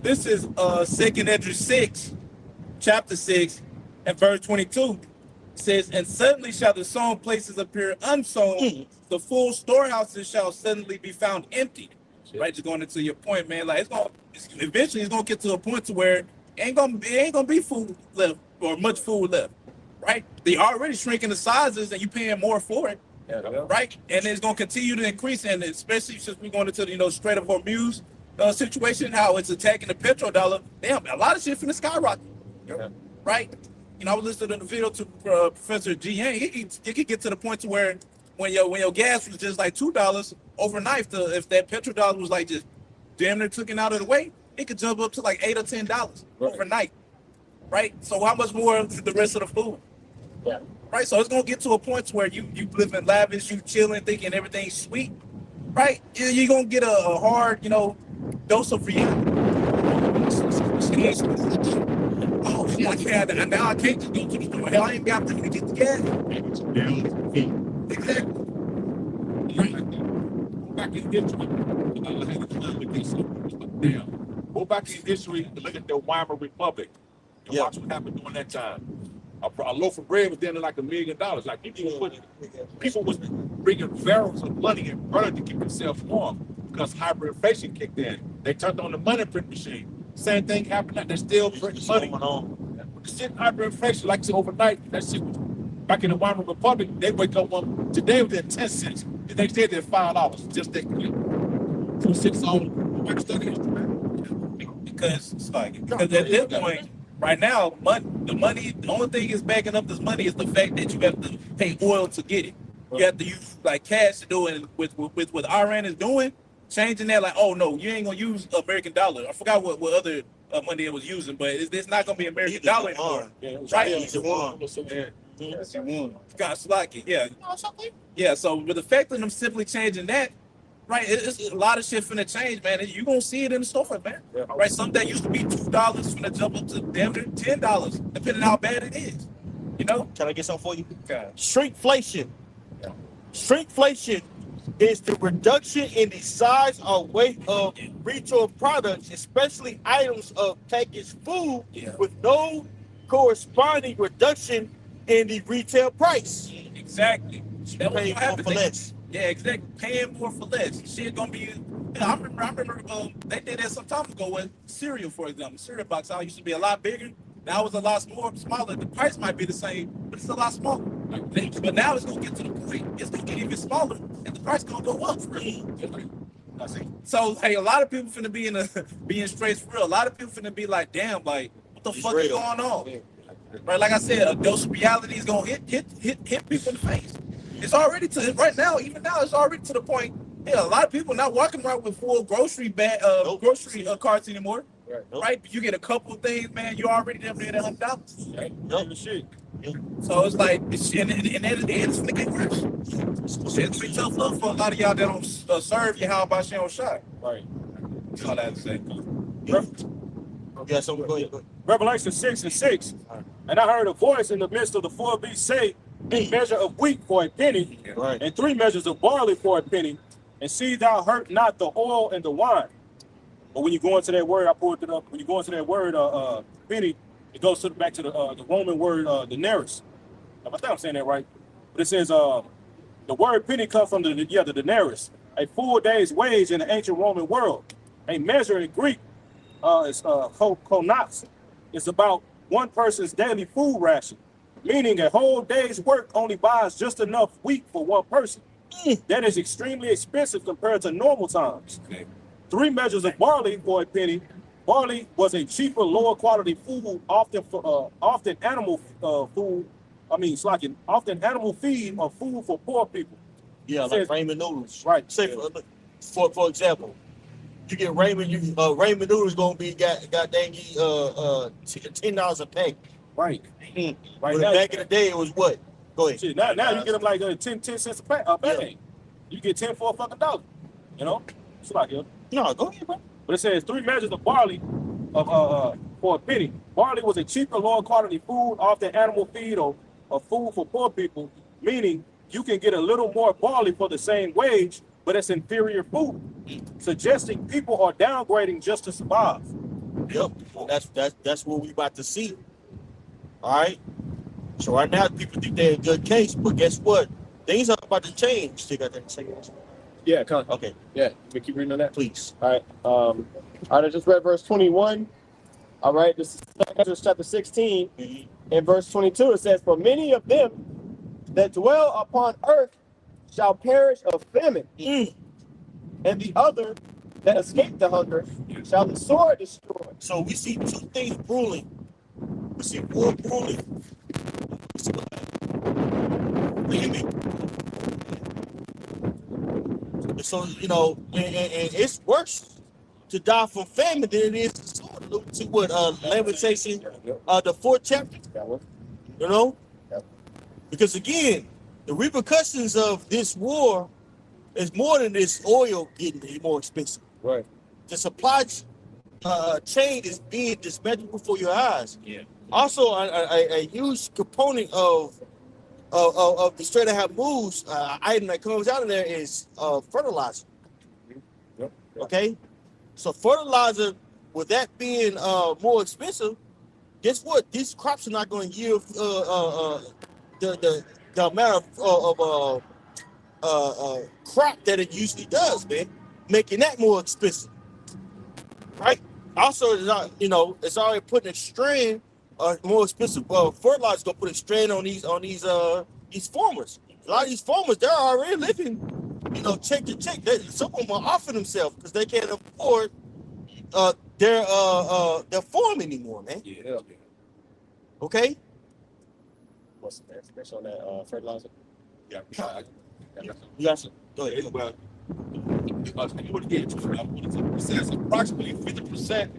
This is 2nd Ezra 6, chapter 6, and verse 22. It says, and suddenly shall the sown places appear unsown, the full storehouses shall suddenly be found empty. Right, just going into your point, man. Like eventually it's gonna get to a point to where it ain't gonna be food left or much food left. Right? They already shrinking the sizes and you paying more for it. Yeah. Right? And it's going to continue to increase, and especially since we're going into the Strait of Hormuz situation, how it's attacking the petrodollar. Damn, a lot of shit from the skyrocket. Yeah. Right? I was listening to the video to Professor G. Yang. He could get to the point to where when your gas was just like $2 overnight, if that petrodollar was like just damn near taken out of the way, it could jump up to like $8 or $10 overnight. Right? So how much more the rest of the food? Yeah. Right, so it's gonna get to a point where you living lavish, you chilling, thinking everything's sweet, right? You're gonna get a hard, dose of reality. Oh shit, I can't. Now I can't just go to the store. Hell, I ain't got money to get the gas. Exactly. Back in history, I had a time to get something. Damn. Go back in history and look at the Weimar Republic and watch what happened during that time. A loaf of bread was then like $1 million. Like people was bringing barrels of money and butter to keep themselves warm because hyperinflation kicked in. They turned on the money print machine. Same thing happened. They're still printing money. With the shit hyperinflation, like overnight, that shit was back in the Weimar Republic. They wake up one today within 10 cents. The next day they're $5. Just that quick. 2 cents on back study history, man. Because it's like because at this point, right now, the only thing is backing up this money is the fact that you have to pay oil to get it. You have to use like cash to do it. And with what Iran is doing, changing that like, oh no, you ain't gonna use American dollar. I forgot what other money it was using, but it's not gonna be American dollar anymore. Right? Got slacky, yeah. Yeah, so with the fact of them simply changing that, right, it's a lot of shit finna change, man. You gonna see it in the store, man. Yeah. Right, something that used to be $2 finna jump up to damn near $10, depending on how bad it is. You know? Can I get something for you? Okay. Shrinkflation. Shrinkflation is the reduction in the size or weight of retail products, especially items of packaged food, with no corresponding reduction in the retail price. Exactly. That was Paying more for less. Yeah, exactly. Paying more for less. Shit gonna be. I remember. They did that some time ago with cereal, for example. Cereal box out used to be a lot bigger. Now it's a lot smaller. The price might be the same, but it's a lot smaller. But now it's gonna get to the point. It's gonna get even smaller, and the price gonna go up. So hey, a lot of people finna be being straight for real. A lot of people finna be like, damn, like what the fuck is going on? Right, like I said, a dose of reality is gonna hit people in the face. It's already right now. Even now, it's already to the point. Yeah, a lot of people not walking around with full grocery carts anymore. Right, you get a couple of things, man. You already there at $100. Right? Shit. So it's like, and it's gonna get worse. It's gonna be tough love for a lot of y'all that don't serve you. How about you shot? Right. That's all I have to say. Yeah, so go ahead. Revelation 6:6. And I heard a voice in the midst of the four beasts say, a measure of wheat for a penny, and 3 measures of barley for a penny, and see thou hurt not the oil and the wine. But when you go into that word, I pulled it up. When you go into that word, penny, it goes back to the Roman word denarius. I think I'm saying that right. But it says the word penny comes from the denarius, a full day's wage in the ancient Roman world. A measure in Greek is konos. It's about one person's daily food ration, meaning a whole day's work only buys just enough wheat for one person. That is extremely expensive compared to normal times. 3 measures of barley for a penny. Barley was a cheaper, lower quality food, often animal food. Often animal feed or food for poor people. Yeah, like ramen noodles. Right. Say for example, you get ramen noodles gonna be got dang $10 a pack. Right. Right. Back in the day, it was what? Go ahead. Shit, now you get them like 10 cents a pack. Yeah. You get 10 for a fucking $1. You know? It's like No, go ahead, bro. But it says 3 measures of barley for a penny. Barley was a cheaper, lower quality food, often animal feed or food for poor people, meaning you can get a little more barley for the same wage, but it's inferior food, suggesting people are downgrading just to survive. Yep, that's what we about to see. All right. So right now, people think they're a good case, but guess what? Things are about to change. Still got that second. Yeah, okay. Yeah, we keep reading on that. Please. All right. I just read verse 21. All right, this is Exodus chapter 16. In verse 22, it says, "For many of them that dwell upon earth shall perish of famine, and the other that escape the hunger shall the sword destroy." So we see 2 things brewing. We see war brewing. So, you know, and it's worse to die from famine than it is to sword. Look to what Lamentation, the 4th chapter. You know? Because again, the repercussions of this war is more than this oil getting more expensive. Right. The supply chain is being dismantled before your eyes. Yeah. Also, a huge component of the Strait of Hormuz item that comes out of there is fertilizer. Yep. Okay, so fertilizer, with that being more expensive, guess what? These crops are not going to yield the amount of crop that it usually does, man, making that more expensive, right? Also, it's already putting a strain. More expensive fertilizer gonna put a strain on these farmers. A lot of these farmers, they're already living, check to check. Some of them are offering themselves because they can't afford their farm anymore, man. Yeah. Okay. What's the information on that fertilizer? Yeah. You got some. Go ahead. Well, it says approximately 50%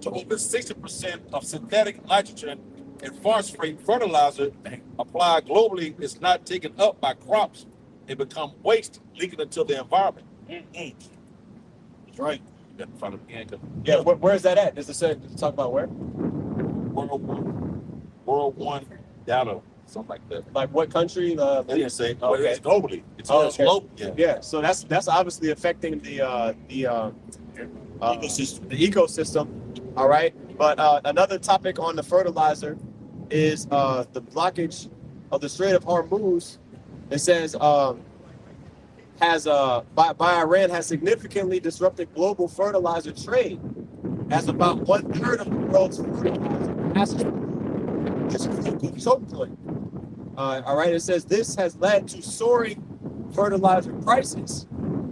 to over 60% of synthetic nitrogen and phosphate fertilizer applied globally is not taken up by crops and become waste, leaking into the environment. Mm-hmm. That's right. Yeah, where is that at? Does it talk about where? World One data, something like that. Like what country? They didn't say. Okay. It's globally. It's Okay. global. Yeah, so that's obviously affecting the Ecosystem. The ecosystem. All right, but another topic on the fertilizer is the blockage of the Strait of Hormuz. It says by Iran has significantly disrupted global fertilizer trade, as about 1/3 of the world's fertilizer passes through choke point. All right, it says this has led to soaring fertilizer prices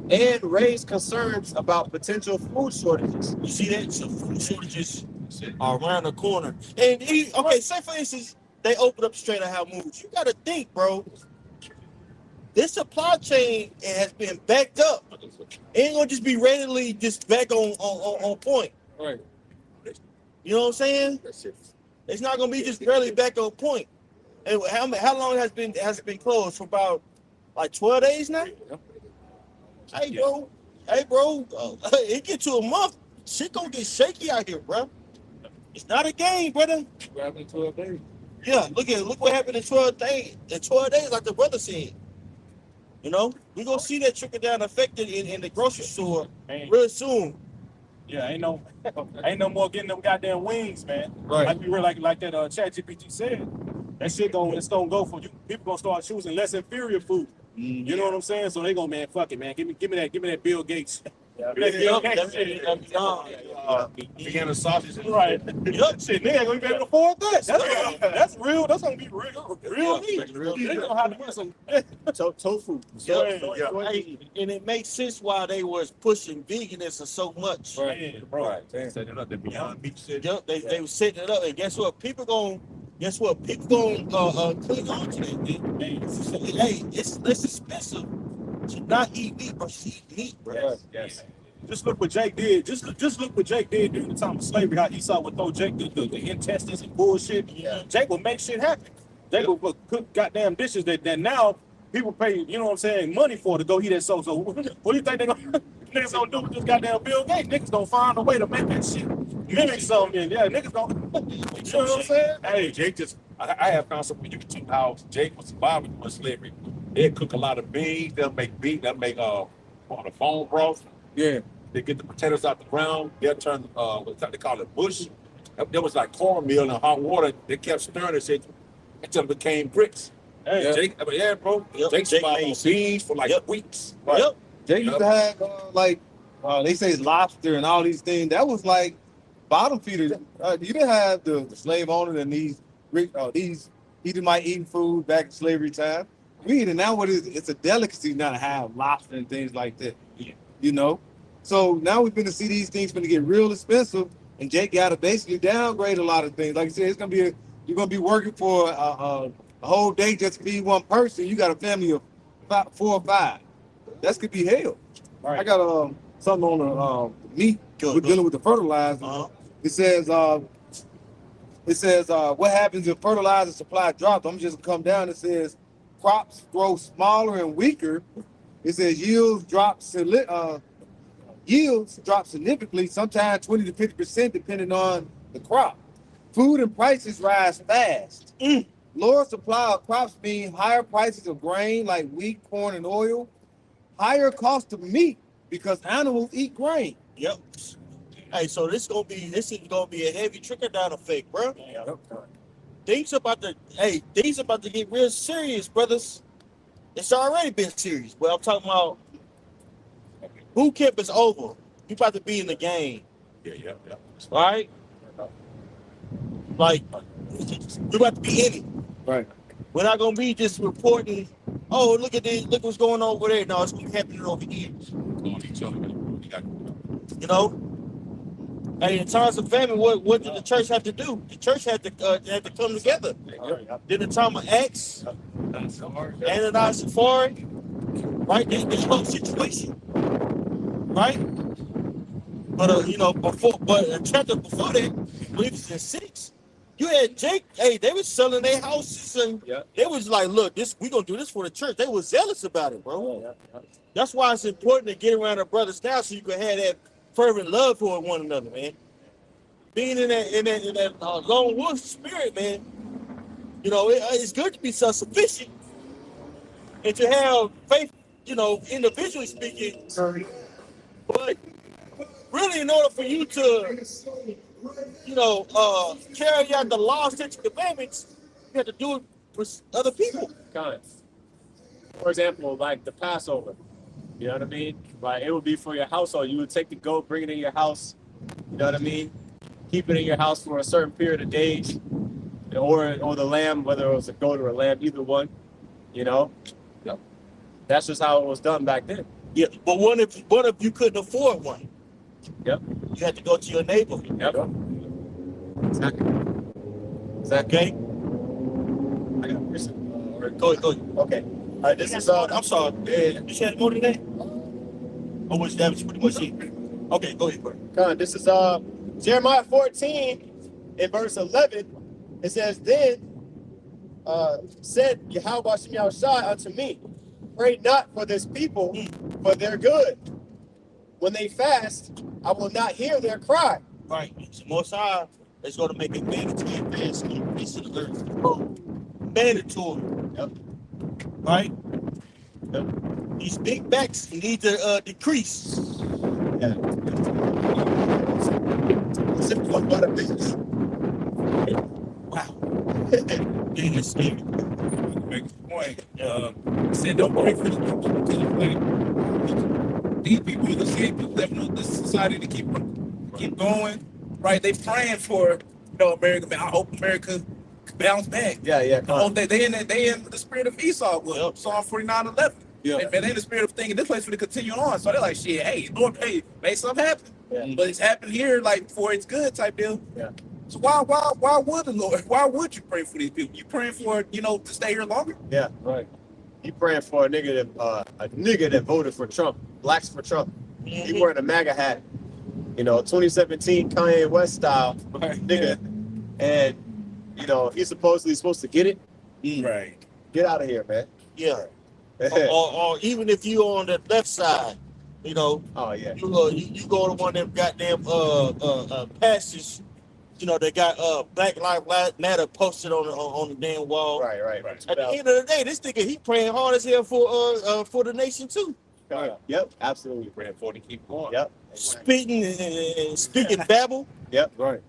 and raised concerns about potential food shortages. You see that? So food shortages are around the corner. And okay, say for instance, they open up Strait of Hormuz. You got to think, bro. This supply chain has been backed up. It ain't gonna just be readily just back on point. Right. You know what I'm saying? That's it. It's not gonna be just barely back on point. And how long has it been closed? For about like 12 days now? Hey bro, it get to a month, shit gonna get shaky out here, bro. It's not a game, brother. What happened in 12 days? Yeah, look what happened in 12 days. In 12 days, like the brother said. We gonna see that trickle down effect in the grocery store real soon. Yeah, ain't no more getting them goddamn wings, man. Right. Like we were like that ChatGPT said. That shit it's gonna go for you. People gonna start choosing less inferior food. You know what I'm saying? So they go, man, fuck it, man. Give me that Bill Gates. Yeah, Give me that Bill Gates. Began the sausage. Right. Yup, shit, nigga ain't gonna be able to afford that. That's real. That's gonna be real meat. They gonna have to get some Tofu. And it makes sense why they was pushing veganism so much. Right, bro. Setting it up the Beyond Meat shit. Yep, they were setting it up, and guess what? People gonna cling on to that, man. Hey, it's less expensive to not eat meat versus eat meat, bro. Yes. Just look what Jake did. Just look what Jake did during the time of slavery. How Esau would throw Jake the intestines and bullshit. Yeah. Jake would make shit happen. Jake would cook goddamn dishes that now people pay, you know what I'm saying, money for to go eat that. So what do you think niggas gonna do with this goddamn Bill Gates? Niggas gonna find a way to make that shit mimic something. Yeah, niggas gonna. You know what I'm saying? Hey, Jake I have found some YouTube how Jake was surviving with slavery. They cook a lot of beans. They'll make the bone broth. Yeah. They get the potatoes out the ground. They'll turn they call it bush. There was like cornmeal and hot water. They kept stirring it until it became grits. Hey, Jake, bro. Yep. Jake survived on beans for like weeks. Right. Yep. They used to have they say lobster and all these things. That was like bottom feeders. You didn't have the slave owner and these Edomite eating food back in slavery time. We eat it now. It's a delicacy now to have lobster and things like that. Yeah. So now we're going to see these things going to get real expensive, and Jake got to basically downgrade a lot of things. Like I said, you're going to be working for a whole day just to feed one person. You got a family of 4 or 5. That could be hell. Right. I got something on the meat. We're dealing with the fertilizer. Uh-huh. It says what happens if fertilizer supply drops. I'm just come down. It says crops grow smaller and weaker. It says yields drop Yields drop significantly, sometimes 20 to 50% depending on the crop. Food and prices rise fast. Lower supply of crops mean higher prices of grain like wheat, corn, and oil. Higher cost of meat because animals eat grain. Yep. Hey, so this is gonna be a heavy trickle down effect, bro. Things about to get real serious, brothers. It's already been serious, but I'm talking about boot camp is over. You about to be in the game. Yeah. All right? Like, we're about to be in it. Right. We're not gonna be just reporting, oh, look at this, look what's going on over there. No, it's gonna be happening over here. On each other. We got You know? Hey, in times of famine, what did the church have to do? The church had to come together. Did the time of Acts, Ananias and Sapphira, right? The whole situation, right? But you know, but a chapter before that, I believe it's in 6. You had Jake. Hey, they was selling their houses and they was like, look, we gonna do this for the church. They was zealous about it, bro. That's why it's important to get around our brothers now, so you can have that fervent love for one another, man. Being in that lone wolf spirit, man. You know, it's good to be self-sufficient and to have faith, you know, individually speaking. But really, in order for you to, you know, carry out the law, statutes, and commandments, you have to do it with other people. For example, like the Passover. You know what I mean? Like it would be for your household. You would take the goat, bring it in your house. You know what I mean? Keep it in your house for a certain period of days, or the lamb, whether it was a goat or a lamb, either one. You know, that's just how it was done back then. Yeah, but what if you couldn't afford one? Yep. You had to go to your neighbor. Yep. Exactly. Okay. I got this. Go ahead. Okay. This is I'm sorry. You said more than that? Or was that pretty much it? Okay, go ahead, bro. This is Jeremiah 14 in verse 11. It says, then said Yahweh Shem Yahushai unto me, pray not for this people, for their good. When they fast, I will not hear their cry. Right. So Most High is going to make it mandatory advance in the face of the earth. Mandatory. Yep. Right? Yep. These big backs need to decrease. Yeah. Simple about a business. Wow. Damn, it's scary. make a point. Said don't pray for the people because like, these people are the same people that want this society to keep going. Right? They praying for America. Man, I hope America bounce back. Yeah. They in the spirit of Esau. Well, Psalm 49:11. Yeah. And they in the spirit of thinking this place for to continue on. So they're like, shit, hey, Lord, hey, make something happen. Yeah. But it's happened here, like for its good type deal. Yeah. So why would the Lord? Why would you pray for these people? You praying for to stay here longer? Yeah, right. You praying for a nigga that voted for Trump, blacks for Trump. He wearing a MAGA hat, 2017 Kanye West style nigga, and he's supposedly supposed to get it. Right. Get out of here, man. Yeah. or even if you on the left side, Oh yeah. you go to one of them goddamn passages. They got Black Lives Matter posted on the damn wall. Right. At the end of the day, this nigga he praying hard as hell for the nation too. Yep, absolutely. Praying for it to keep going. Yep. Spitting and speaking babble. Yep. Right.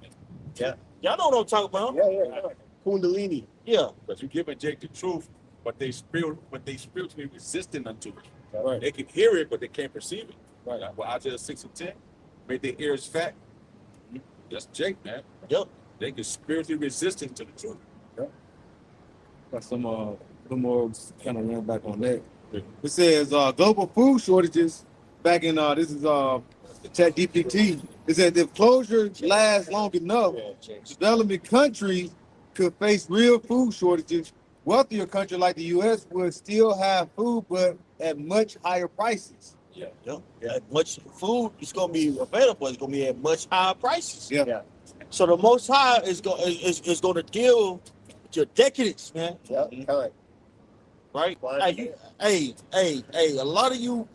Yeah. Y'all know what I'm talking about. Yeah. Kundalini. Yeah. Because you giving Jake the truth, but they spiritually resistant unto it. Right. They can hear it, but they can't perceive it. Right. Well, Isaiah 6:10 made their ears fat. That's Jake, man. Yep. They can spiritually resistant to the truth. Got some more kind of run back on that. It says global food shortages. Back in this is ChatGPT. It said if closure lasts long enough, developing countries could face real food shortages. Wealthier countries like the U.S. would still have food, but at much higher prices. Yeah. Much food is gonna be available. It's gonna be at much higher prices. Yeah. So the Most High is going to deal with your decadence, man. Yep. right? Hey, a lot of you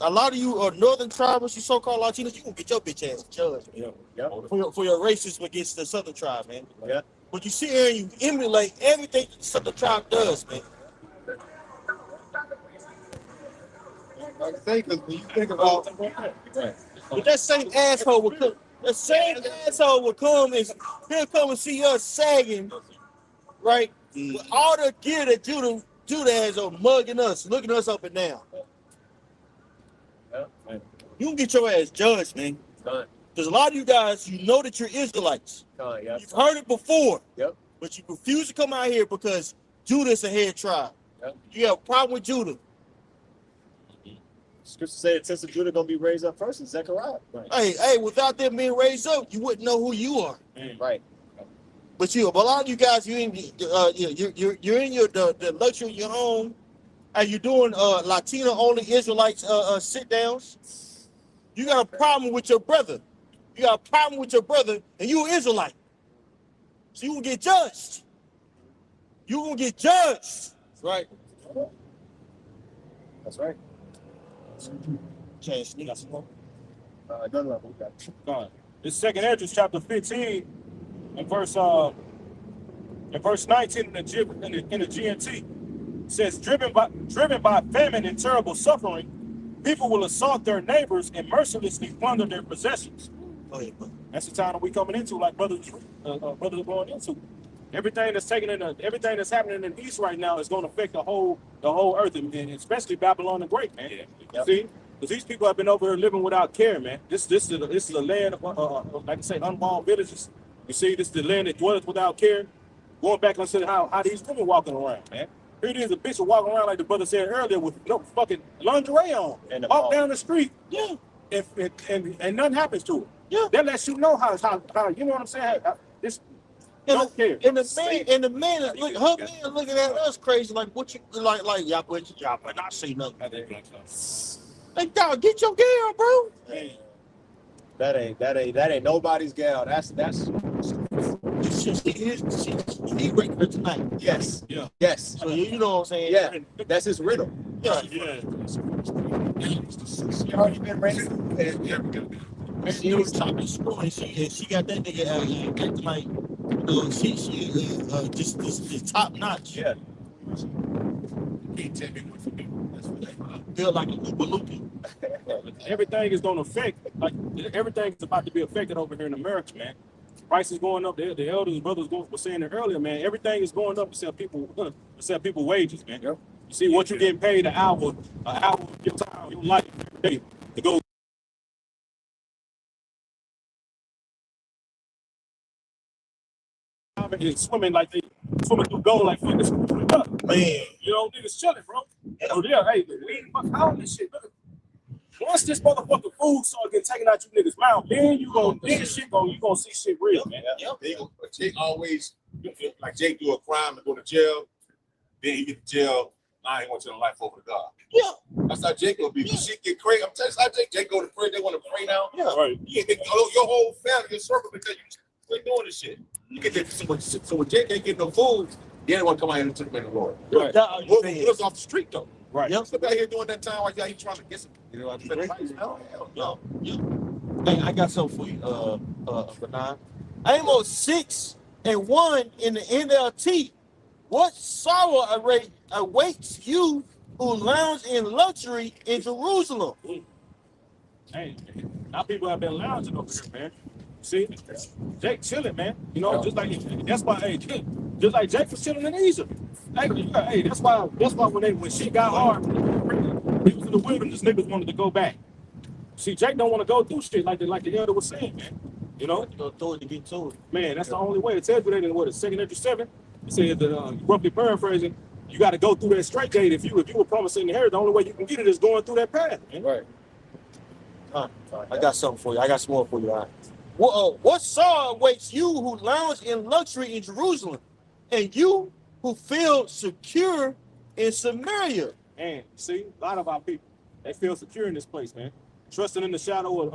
northern tribers, you so-called Latinos, you gonna get your bitch ass judged, man. Yeah. For your racism against the southern tribe, man. Yeah. But you sit here and you emulate everything the southern tribe does, man. Like I say, because when you think about But that same asshole will come. The same asshole will come and he'll come and see us sagging, right? With all the gear that Judah has on, mugging us, looking us up and down. You can get your ass judged, man. Because a lot of you guys, you know that you're Israelites. You've heard it before. Yep. But you refuse to come out here because Judah's a head tribe. Yep. You have a problem with Judah. Scripture said, since Judah gonna be raised up first, is Zechariah. Right. Hey, without them being raised up, you wouldn't know who you are. Right. But a lot of you guys, you're in the luxury of your home, and you're doing Latino only Israelites sit downs. You got a problem with your brother. You got a problem with your brother, and you're an Israelite. So you will get judged. You gonna get judged. Right. That's right. Chance, No. God. This Second Esdras chapter 15 and verse 19 in the GNT says, driven by famine and terrible suffering, people will assault their neighbors and mercilessly plunder their possessions. That's the time that we coming into, like brothers are going into. Everything that's everything that's happening in the East right now is going to affect the whole earth, and especially Babylon the Great, man. Yep. See, because these people have been over here living without care, man. This is a land of like I say, unbound villages. You see, this is the land that dwelleth without care. Going back and saying how these women walking around, man. Here it is, a bitch walking around like the brother said earlier with no fucking lingerie on, And walk down the street, Yeah. and nothing happens to her. Yeah. That lets you know how you know what I'm saying. This don't care. And the man is looking, her man looking at us crazy like what you like y'all put your job and not say nothing. Like dog, get your girl, bro. That ain't nobody's gal. That's He breaking her tonight. yes. Yeah. Yes. So you know what I'm saying? Yeah. That's his riddle. Yeah. She already been raised. And she was talking school and she got that nigga acting like she just top notch. Yeah. Can't tell me what to do. That's what they are. Feel like a Oompa Loompa. Everything is going to affect, like everything is about to be affected over here in America, man. Price is going up. The elders, brothers were saying it earlier, man. Everything is going up to sell people wages, man. Yep. You see what you getting paid an hour of your time, your life every day to go. And swimming like they swimming through gold like fitness. Man, you know niggas chilling, bro. Oh yeah, hey, we ain't fucking all this shit. Look. Once this motherfucking food start getting taken out you niggas' mouth, then you gonna see shit real, man. Jake always, like Jake do a crime and go to jail, then he get to jail. I ain't want to life over to God. Yeah. That's how Jake gonna be. When shit get crazy, I'm telling you, how Jake go to pray. They want to pray now. Yeah. Right. You get your whole family, your circle, because you quit doing this shit. You get that so when Jake ain't getting no food, he ain't want to come out here and took him in the Lord. Right. He was off the street though. Right. Yep. Still out here doing that time while y'all trying to get some, hell no. Hey, I got something for you, Bernard. Amos 6:1 in the NLT. What sorrow awaits you who lounge in luxury in Jerusalem? Hey, now people have been lounging over here, man. See, Jake chilling, man. You know, just like that's why. Hey, just like Jake was chilling in Egypt. Hey, that's why when shit got hard, he was in the wilderness. Niggas wanted to go back. See, Jake don't want to go through shit like the elder was saying, man. You know, Throw it to get told. man, that's the only way. It tells you that in what, 2 Esdras 7. It says that roughly paraphrasing, you got to go through that straight gate. If you were promising the inheritance, the only way you can get it is going through that path, man. Right. I got something for you. I got some more for you. All right. What sorrow awaits you who lounge in luxury in Jerusalem, and you who feel secure in Samaria? And see, a lot of our people, they feel secure in this place, man. Trusting in the shadow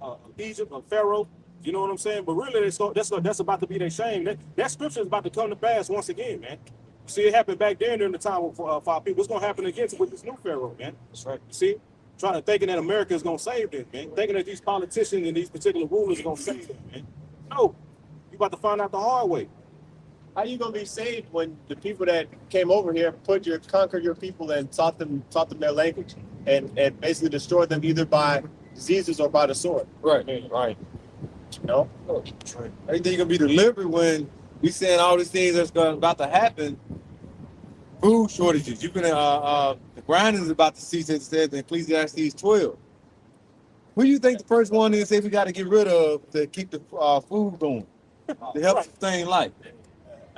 of Egypt, of Pharaoh. You know what I'm saying? But really, that's about to be their shame. That scripture is about to come to pass once again, man. See, it happened back then during the time of five people. What's going to happen again with this new Pharaoh, man? That's right. See, thinking that America is going to save them, man. Thinking that these politicians and these particular rulers are going to save them, man. No, you about to find out the hard way. How you gonna be saved when the people that came over here conquered your people and taught them their language and basically destroyed them either by diseases or by the sword? Right. Right. You know? That's right. Everything gonna be delivered when we saying all these things that's about to happen. Food shortages. You can the grinding is about to cease. It says in Ecclesiastes 12. Who do you think the first one is? If we got to get rid of to keep the food going to help sustain life?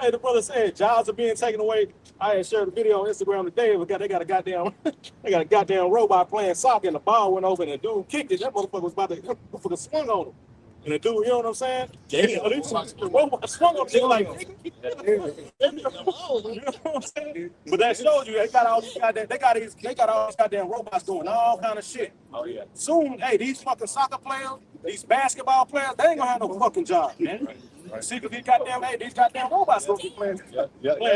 Hey, the brother said jobs are being taken away. I had shared a video on Instagram today. They got a goddamn robot playing soccer, and the ball went over, and the dude kicked it. That motherfucker was about to swung on him. And the dude, you know what I'm saying? Damn. The robot swung on him. Like, you know what I'm saying? But that shows you they got all these goddamn robots doing all kind of shit. Oh yeah. Soon, hey, these fucking soccer players, these basketball players, they ain't gonna have no fucking job, man. See, because these goddamn robots gonna be playing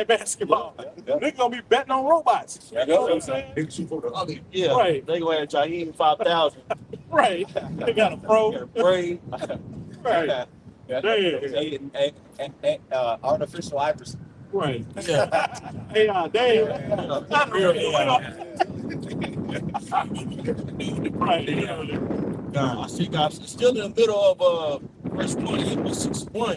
basketball. They're gonna be betting on robots. You know what I'm saying? Yeah. Right. They gonna have Jaheim 5000. Right. They got a pro. Brain. Right. Damn. Artificial Iverson. Right. Yeah. Hey, damn. Right. I see, guys. Still in the middle of verse 20, 61.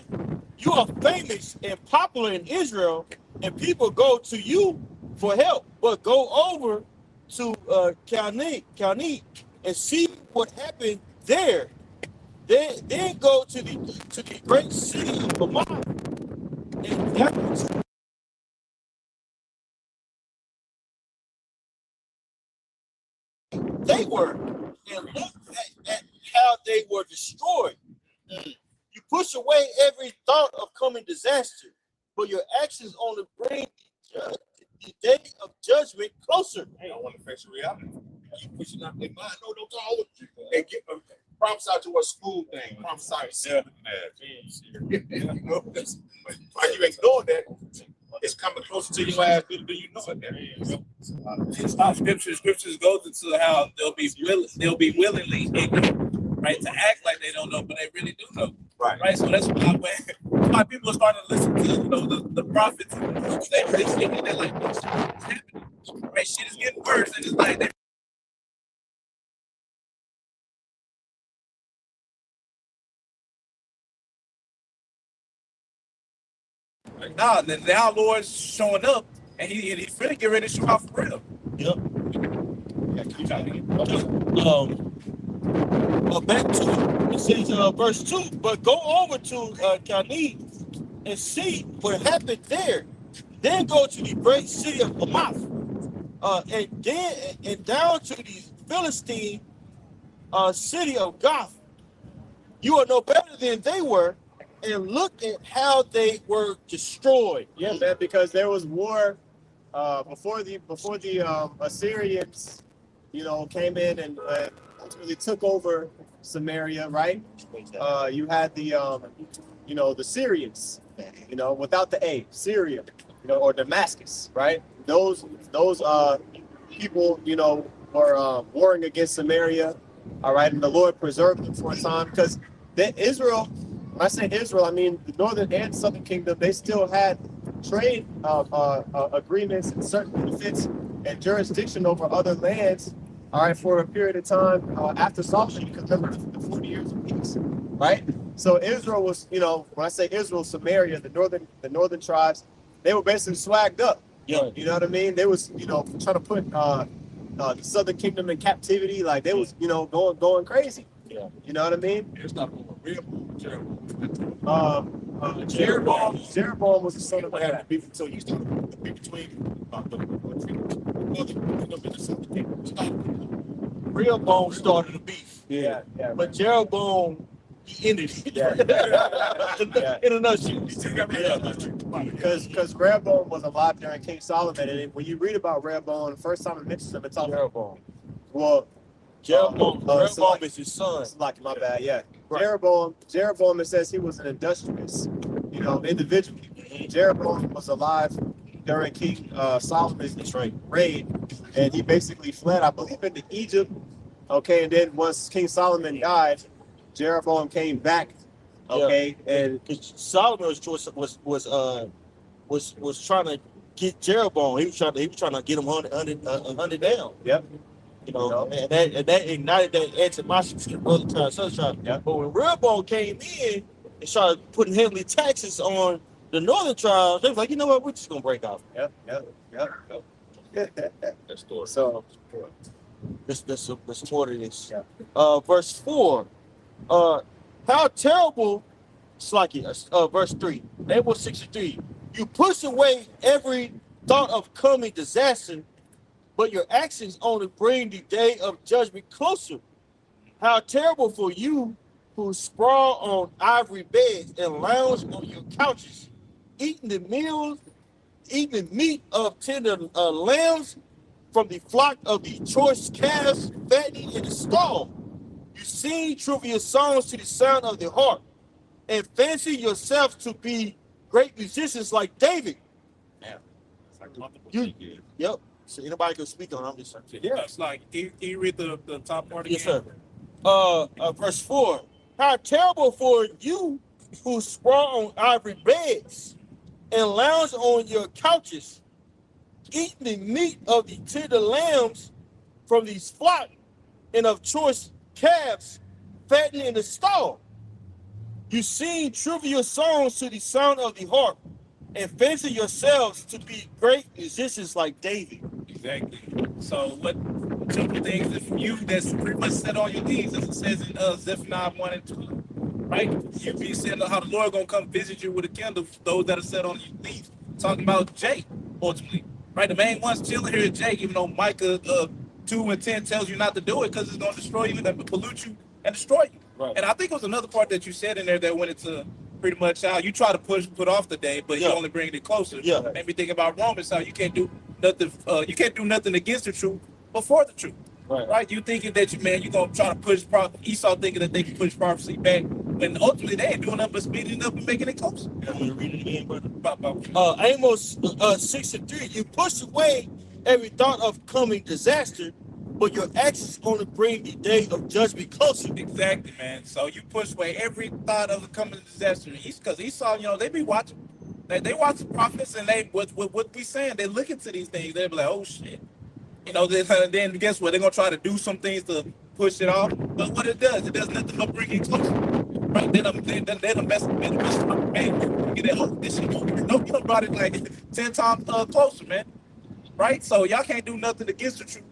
You are famous and popular in Israel, and people go to you for help. But go over to Kalni and see what happened there. Then go to the great city of Hamath, and that they were, and look at how they were destroyed. You push away every thought of coming disaster, but your actions only bring the day of judgment closer. Hey, I want to face reality. You pushing out their mind. No, don't go over. And get prophesy to a school thing. Prophesy to you know, why you ignore that? It's coming closer to your ass. Do you know it? Scriptures goes into how they'll be willingly ignorant, right? To act like they don't know, but they really do know. Right. So that's why people are starting to listen to the prophets. They're like, what's happening? Right? Shit is getting worse, and it's like now Lord's showing up, and he's really getting ready to show out for real. Yep. Back to it says verse 2. But go over to Kalni and see what happened there. Then go to the great city of Hamath, and down to the Philistine city of Gath. You are no better than they were, and look at how they were destroyed. Yeah, man, because there was war before the Assyrians, came in and ultimately took over Samaria, right? You had the Syrians, without the A, Syria, or Damascus, right? Those people, were warring against Samaria, all right, and the Lord preserved them for a time because Israel. When I say Israel, I mean the northern and southern kingdom. They still had trade agreements and certain benefits and jurisdiction over other lands. All right, for a period of time after Solomon, because remember the 40 years of peace, right? So Israel was, when I say Israel, Samaria, the northern tribes, they were basically swagged up. Yeah. You know what I mean? They was, trying to put the southern kingdom in captivity. Like they was, going crazy. Yeah. You know what I mean? It's not real. Jeroboam was the son of Had to be until you started to be between Rehoboam started the beef. Yeah. But Jeroboam, he ended it. In a nutshell. Because Rehoboam was alive during King Solomon, and when you read about Rehoboam, the first time it mentions him, it's all Jeroboam. Well, Jeroboam is his son. Like my bad, yeah. Right. Jeroboam, it says he was an industrious, individual. Jeroboam was alive during King Solomon's reign, and he basically fled, I believe, into Egypt. Okay, and then once King Solomon died, Jeroboam came back. Okay, and Solomon's choice was trying to get Jeroboam. He was trying to get him hunted down. Yep. You know, and that ignited that animosity to the other tribe, southern tribe. Yep. But when Rehoboam came in and started putting heavily taxes on the northern tribes, they was like, you know what, we're just gonna break off. Yep. That story. So Let's support this. Yeah. Verse 4. How terrible, Slacky, verse 3. Amos 63. You push away every thought of coming disaster, but your actions only bring the day of judgment closer. How terrible for you who sprawl on ivory beds and lounge on your couches, eating the meat of tender lambs from the flock of the choice calves, fattening in the stall. You sing trivial songs to the sound of the harp, and fancy yourselves to be great musicians like David. Yep. So anybody can speak on it. I'm just saying. Yeah, it's like, you read the top part again? Yes, sir. Verse 4. How terrible for you who sprawl on ivory beds and lounge on your couches, eating the meat of the tender lambs from these flock and of choice calves fattening in the stall. You sing trivial songs to the sound of the harp and fancy yourselves to be great musicians like David. Exactly. So what two things that you that's pretty much set on your knees, as it says in Zephaniah 1 and 2, right? You be saying how the Lord gonna come visit you with a candle, those that are set on your knees. Talking about Jake, ultimately, right? The main ones chilling here is Jake, even though Micah 2 and 10 tells you not to do it because it's gonna destroy you and pollute you and destroy you. Right. And I think it was another part that you said in there that went into pretty much how you try to put off the day, but you only bring it closer. Yeah. Made me think about Romans, how you can't do nothing against the truth before the truth. Right? You thinking that you're gonna try to push Esau thinking that they can push prophecy back, when ultimately they ain't doing nothing but speeding it up and making it closer. I'm gonna read it again, brother. Amos 6 and 3. You push away every thought of coming disaster, but your actions only bring the day of judgment closer. Exactly, man. So you push away every thought of the coming disaster. Because Esau, they be watching. They watch the prophets, and they what we saying. They look into these things. They be like, oh shit. Then guess what? They're gonna try to do some things to push it off. But what it does nothing but bring it closer. Right? They done mess up, man. Get that whole this shit. No, you brought it like 10 times closer, man. Right? So y'all can't do nothing against the truth.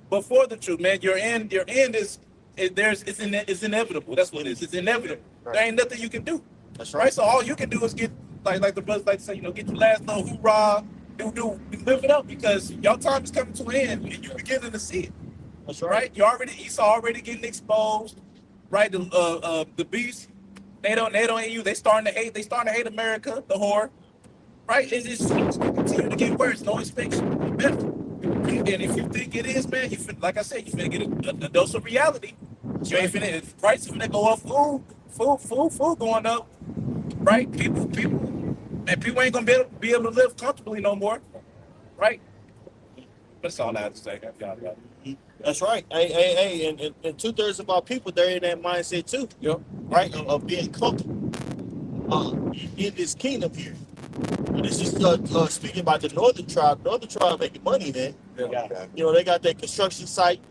But for the truth, man, your end is it's inevitable. That's what it is. It's inevitable. Right. There ain't nothing you can do. That's Right? So all you can do is get like the brothers like to say, get your last little hoorah, live it up, because your time is coming to an end and you're beginning to see it. That's Right? Esau already getting exposed. Right? The beast, they don't hate you. They starting to hate America, the whore. Right? It's just continue to get worse. No inspection. Better. And if you think it is, man, like I said, you finna get a dose of reality. You ain't finna, if prices finna go up, food going up, right? People ain't gonna be able to live comfortably no more, right? That's all I have to say. That's right. Hey, and 2/3 of our people, they're in that mindset too. Yep. Right? Of being comfortable in this kingdom here. And this is speaking about the northern tribe. Northern tribe making money, man. Yeah. They got their construction site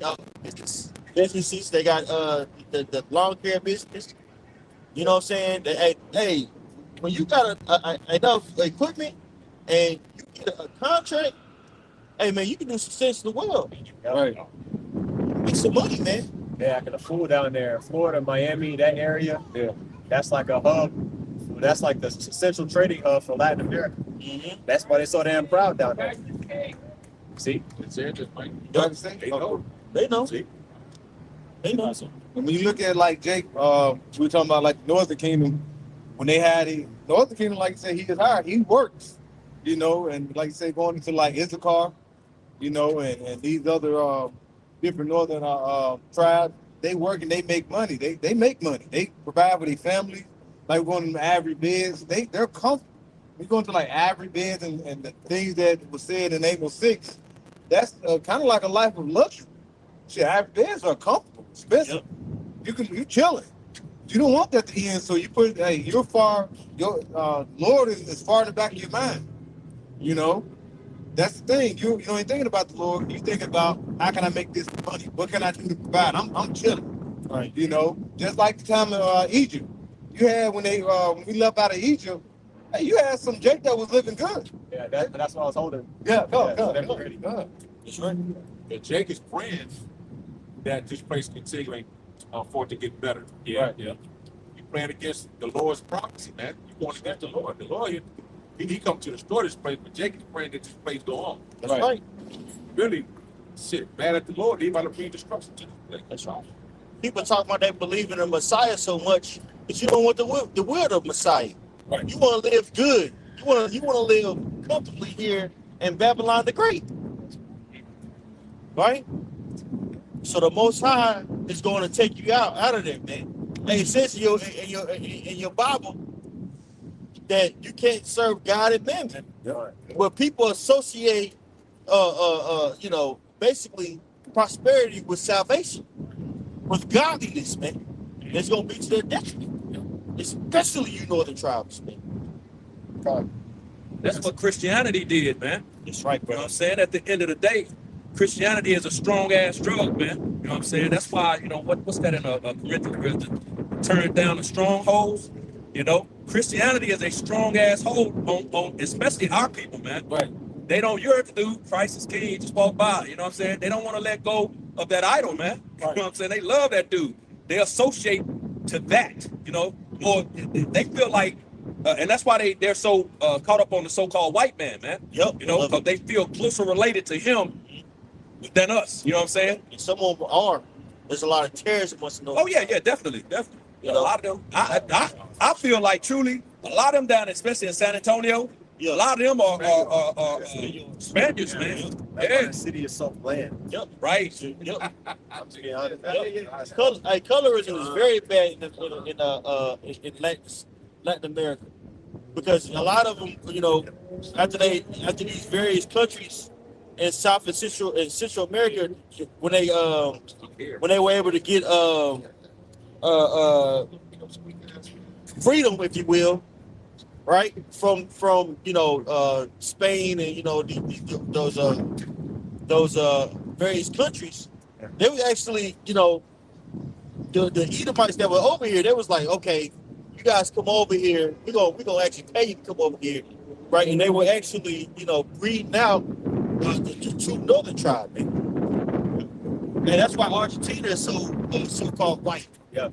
businesses. They got the lawn care business. You know what I'm saying? Hey, when you got enough equipment and you get a contract, hey man, you can do some sense in the world. Right. Make some money, man. Yeah, the food down there, Florida, Miami, that area. Yeah. That's like a hub. That's like the central trading hub for Latin America. Mm-hmm. That's why they're so damn proud down there. See? It's interesting, Mike. They know. See? They know. When you look at like Jake, we were talking about like Northern Kingdom, when they had Northern Kingdom, like you said, he is hired, he works, and like you say, going into like Issachar, and these other different northern tribes, they work and they make money. They make money. They provide for their families. Like going to the average beds, they're comfortable. we go into like Ivory beds and the things that was said in Amos 6, that's kind of like a life of luxury. Shit, Ivory beds are comfortable, expensive. Yep. You chilling. You don't want that to end, so you put, hey, you're far, your Lord is far in the back of your mind. You know, that's the thing. You ain't thinking about the Lord. You thinking about, how can I make this money? What can I do to provide? I'm chilling. Right. You know, just like the time of Egypt. You had when we left out of Egypt, hey, you had some Jake that was living good. Yeah, that's what I was holding. Yeah, go. That's right. And Jake is praying that this place continuing for it to get better. Yeah, right. Yeah. You praying against the Lord's prophecy, man. You going against the Lord. The Lord, he come to destroy this place, but Jake is praying that this place go on. That's right. Really, shit, mad at the Lord. He about to bring destruction to this place. That's right. People talk about they believe in the Messiah so much, but you don't want the will of Messiah. Right. You want to live good. You want to live comfortably here in Babylon the Great. Right? So the Most High is going to take you out of there, man. And it says in your Bible that you can't serve God and mammon. Yeah. Where people associate, basically prosperity with salvation, with godliness, man. It's going to be to their detriment, especially you northern tribes, man. God. That's what Christianity did, man. That's right, bro. You know what I'm saying? At the end of the day, Christianity is a strong ass drug, man. You know what I'm saying? That's why, what's that in Corinthians? Turn down the strongholds. You know, Christianity is a strong ass hold on especially our people, man. Right. They don't, you heard the dude, Christ is king, just walk by. You know what I'm saying? They don't want to let go of that idol, man. You know what I'm saying? They love that dude. They associate to that, or they feel like, and that's why they're so caught up on the so-called white man, man. Yep. Because they feel closer related to him than us. You know what I'm saying? And some of them are. There's a lot of terrorists amongst them. Oh yeah, definitely. A lot of them. I feel like truly a lot of them down, especially in San Antonio. Yeah. A lot of them are Spaniards, man. Yeah. The city is so bland. Yep. Right. Yep. I'm to be honest. Colorism is very bad in Latin America, because a lot of them, after these various countries in South and Central America, when they were able to get freedom, if you will, right, from Spain and those various countries, they were actually the Edomites that were over here. They was like, okay, you guys come over here. We gonna actually pay you to come over here, right? And they were actually breeding out the true northern tribe, man. And that's why Argentina is so-called white. Yeah,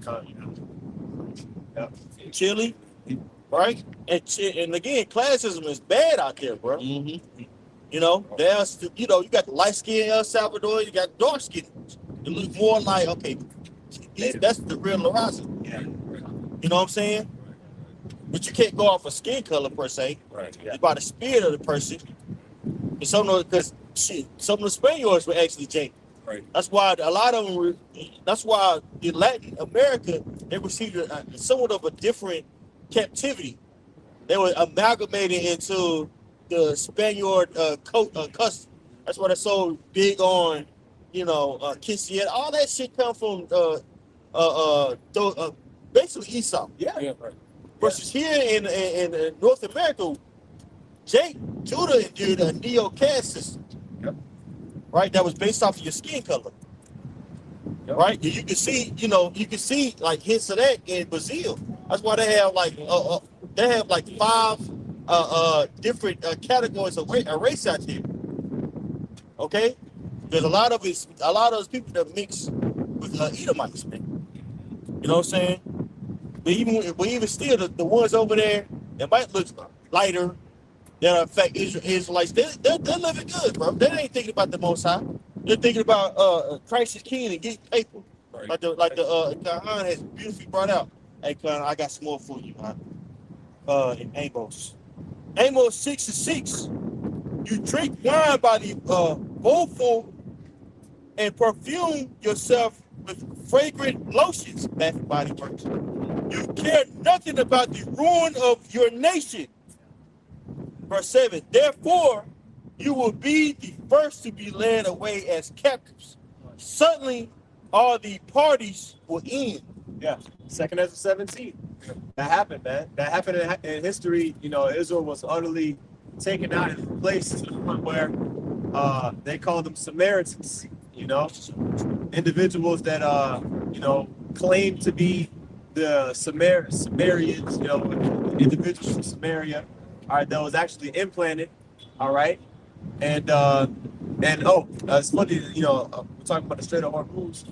Chile, right? And again, classism is bad out there, bro. Mm-hmm. There's you got the light skinned El Salvador, you got dark skinned. It looks more like, okay, that's the real Laraza. Yeah. You know what I'm saying? But you can't go off of skin color per se. Right. Yeah. It's by the spirit of the person. And some of the Spaniards were actually Jake. Right. That's why a lot of them. That's why in Latin America they received somewhat of a different captivity. They were amalgamated into the Spaniard custom. That's why they're so big on, quinceañera. All that shit come from basically Esau. Yeah. Right. Versus here in North America, Judah endured a neo-caste system. Yep. Right, that was based off of your skin color. Yep. Right, you can see like hints of that in Brazil. That's why they have like 5 different categories of race out there. Okay, there's a lot of those people that mix with Edomites, man. You know what I'm saying? But even still, the ones over there that might look lighter, that affect Israelites, they're living good, bro. They ain't thinking about the Most High. They're thinking about Christ is king and getting paper. Right. Like the Kahan has beautifully brought out. Hey, Kahan, I got some more for you, man. In Amos. Amos 6:6. You drink wine by the bowlful and perfume yourself with fragrant lotions, Bath and Body Works. You care nothing about the ruin of your nation. Verse 7, therefore you will be the first to be led away as captives. Suddenly all the parties will end. Yeah, 2 Ezra 17. That happened, man. That happened in history. You know, Israel was utterly taken out and replaced to the point where they called them Samaritans. You know, individuals that you know, claim to be the Sumerians. You know, individuals from Samaria. All right, that was actually implanted. All right, and it's funny. You know, we're talking about the Strait of Hormuz.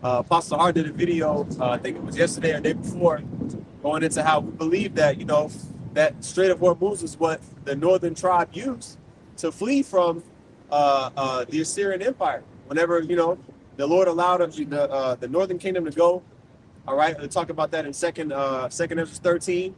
Apostle Hart did a video, I think it was yesterday or the day before, going into how we believe that, you know, that Strait of Hormuz is what the northern tribe used to flee from the Assyrian Empire. Whenever, you know, the Lord allowed the northern kingdom to go, all right, we'll talk about that in second Ezra 13,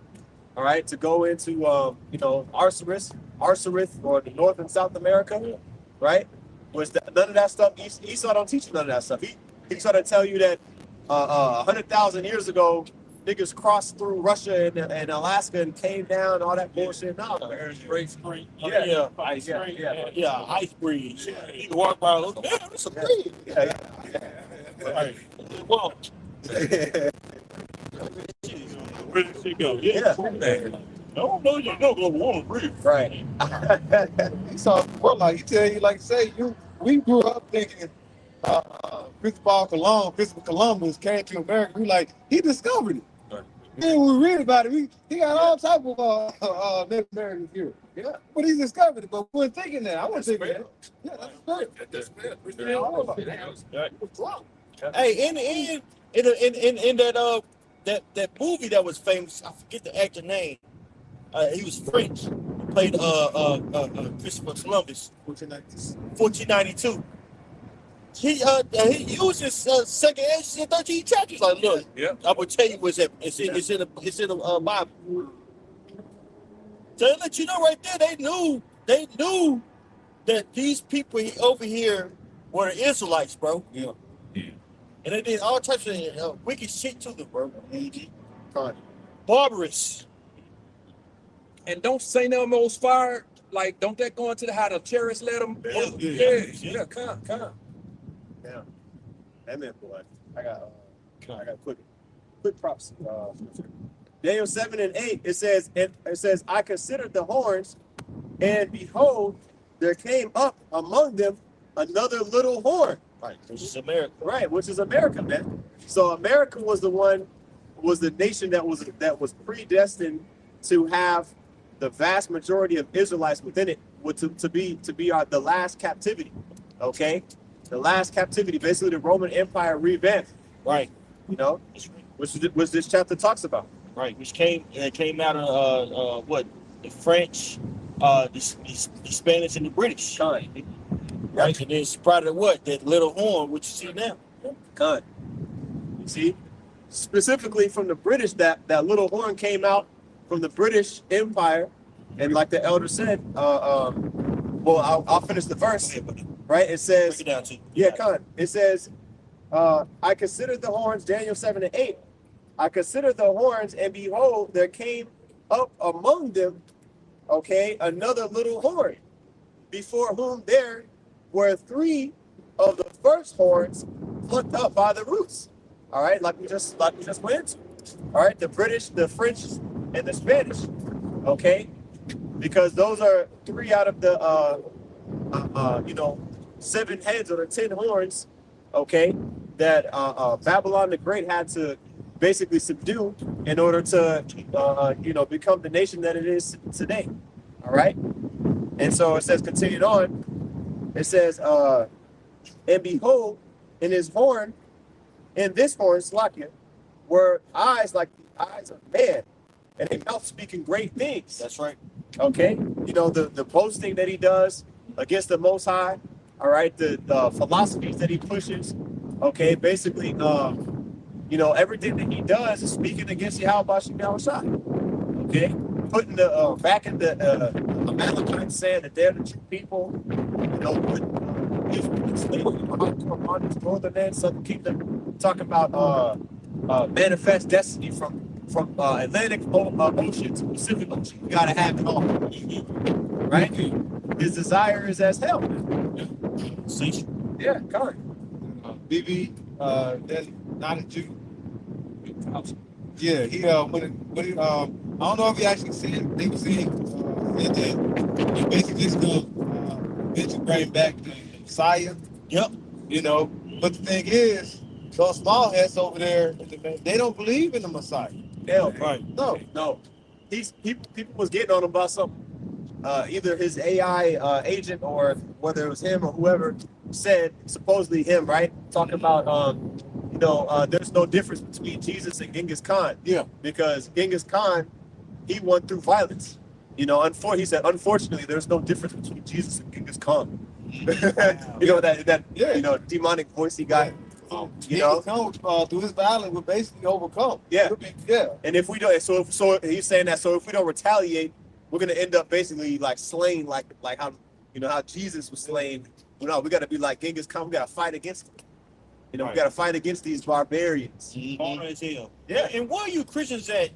all right, to go into, you know, Arsarith, or the North and South America, right? None of that stuff, Esau don't teach you none of that stuff. He tried to tell you that 100,000 years ago, niggas crossed through Russia and Alaska and came down, all that bullshit. No, Great spring. Ice breeze. You can walk by, look, man, it's a breeze. Right. Well, where did she go? Yeah. No, you don't go warm breeze. Right. So, well, like he tell you, like say, we grew up thinking Christopher Columbus came to America. We like, he discovered it. Right. Then we read about it. He got all type of Native Americans here. Yeah, but he discovered it. But we weren't thinking that. I wasn't thinking that. Yeah, that's great. Hey, in that movie that was famous, I forget the actor name. He was French. He played Christopher Columbus. 1492. He uses second Ezra in 13 chapters. Like, look, I will tell you what's it's in the Bible. So they let you know right there. They knew that these people over here were the Israelites, bro. Yeah. And they did all types of wicked shit to them, bro. Barbarous. And don't say no most fire. Like, don't that go into how the chariots led them? Yeah, come. Yeah, amen, boy. I got quick props. Daniel 7 and 8. It says, I considered the horns, and behold, there came up among them another little horn. Right, which is America. Right, which is America, man. So America was the nation that was predestined to have the vast majority of Israelites within it, to be the last captivity. Okay. The last captivity, basically the Roman Empire revamped, right? You know, which this chapter talks about, right? Which came out of what, the French, the Spanish, and the British, right? And then sprouted what, that little horn, which you see now. You see, specifically from the British, that little horn came out from the British Empire, and like the elder said, well, I'll finish the verse. Right, it says, it says, I considered the horns, Daniel 7 and 8. I considered the horns, and behold, there came up among them, okay, another little horn, before whom there were 3 of the first horns plucked up by the roots. All right, like we just went into. All right, the British, the French, and the Spanish. Okay, because those are 3 out of the you know, 7 heads or the 10 horns, okay, that Babylon the Great had to basically subdue in order to, you know, become the nation that it is today. All right. And so it says, continued on, it says, and behold, in this horn, Slakia, were eyes like the eyes of man, and a mouth speaking great things. That's right. Okay. You know, the boasting that he does against the Most High. All right, the philosophies that he pushes, okay, basically, you know, everything that he does is speaking against Yahweh Shai, okay, putting the back in the Amalekites, saying that they're the true people, you know, putting Israel slavery upon this northern and southern kingdom, talking about manifest destiny from from Atlantic Ocean to Pacific Ocean. We gotta have it all, right? His desire is as hell. See? Yeah, correct. BB, that's not a Jew. Yeah, he when he, I don't know if he actually said they were saying said that he basically just gonna eventually bring back the Messiah. Yep. You know, but the thing is, those small heads over there, they don't believe in the Messiah. Hell, Right. no. People was getting on him about something. Either his AI agent or whether it was him or whoever said, supposedly him, right? Talking about there's no difference between Jesus and Genghis Khan. Yeah. Because Genghis Khan, he won through violence. You know, he said, unfortunately, there's no difference between Jesus and Genghis Khan. You know, that demonic voice he got. You know, through his violence, we're basically overcome. Yeah. Yeah. And if we don't, so he's saying that. So if we don't retaliate, we're gonna end up basically like slain, like how Jesus was slain. You know, we gotta be like Genghis Khan. We gotta fight against him. You know, we gotta fight against these barbarians. Hard as hell. Yeah. And where are you Christians at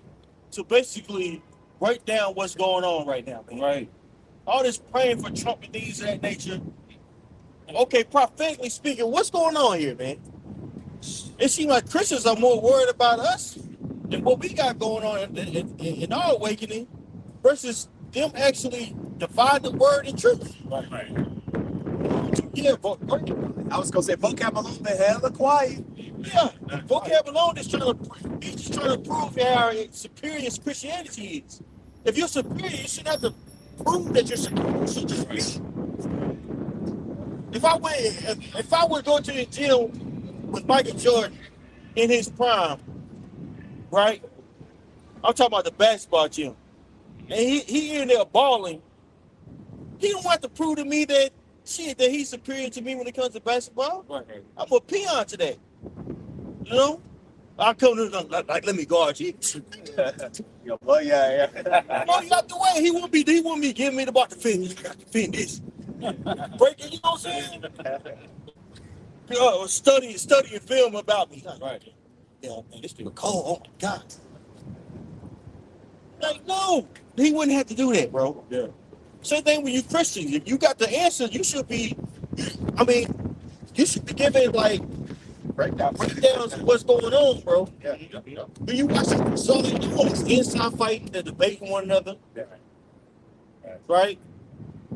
to basically break down what's going on right now, man? Right. All this praying for Trump and things of that nature. Okay, prophetically speaking, what's going on here, man? It seems like Christians are more worried about us than what we got going on in our awakening versus them actually divide the word and truth. Right. Yeah, I was gonna say vocab alone, the hella quiet. yeah. Vocab alone is trying to prove how superior Christianity is. If you're superior, you shouldn't have to prove that you're superior. You should just be. If I would go to the gym with Michael Jordan in his prime, right? I'm talking about the basketball gym. And he in there balling. He don't have to prove to me that he's superior to me when it comes to basketball. Right. I'm a peon today. You know? I come to like let me guard you. Well, yeah. No, you out the way. He wouldn't be giving me the ball to defend. You got to defend this. Break it, you know what I'm saying? Studying film about me. Right. Yeah, man, this nigga cold. Oh my God. Like, no, he wouldn't have to do that, bro. Yeah. Same thing with you Christians. If you got the answer, you should be giving like breakdowns of what's going on, bro. Yeah. Do you watch it? So they do all this inside fighting, they're debating one another, right?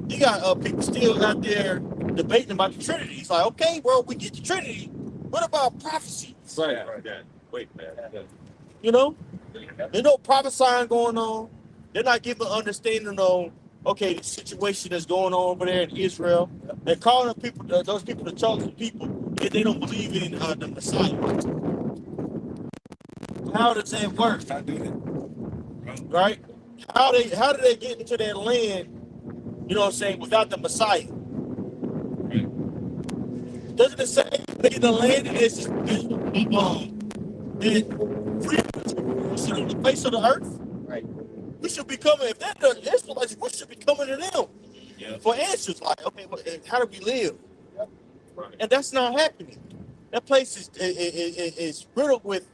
You got people still out there debating about the Trinity. It's like, okay, bro, we get the Trinity. What about prophecy? Right. Wait, man. You know, there's no prophesying going on. They're not giving understanding on, okay, the situation that's going on over there in Israel. They're calling those people the chosen people, if they don't believe in the Messiah. How does that work? I do that. Right? How do they get into that land? You know what I'm saying? Without the Messiah. Doesn't it say that the land is the face of the earth? Right. We should be coming, if they're the Israelites, we should be coming to them for answers. Like, okay, how do we live? Right. And that's not happening. That place is riddled with,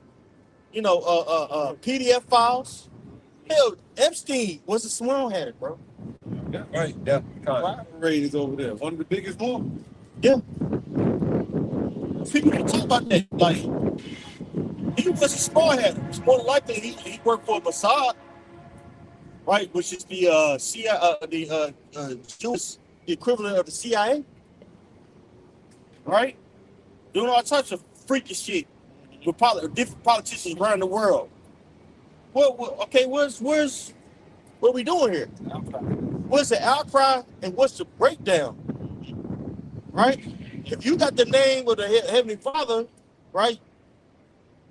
PDF files. Hell, Epstein was a small head, bro. Yeah. Right. Yeah. Crime rate is over there. One of the biggest ones. Yeah. People don't talk about that. Like, he was a small head. It's more likely he worked for Mossad, right? Which is the CIA, Jewish equivalent of the CIA, right? Doing all types of freaky shit with different politicians around the world. What are we doing here? What's the outcry and what's the breakdown? Right? If you got the name of the Heavenly Father, right,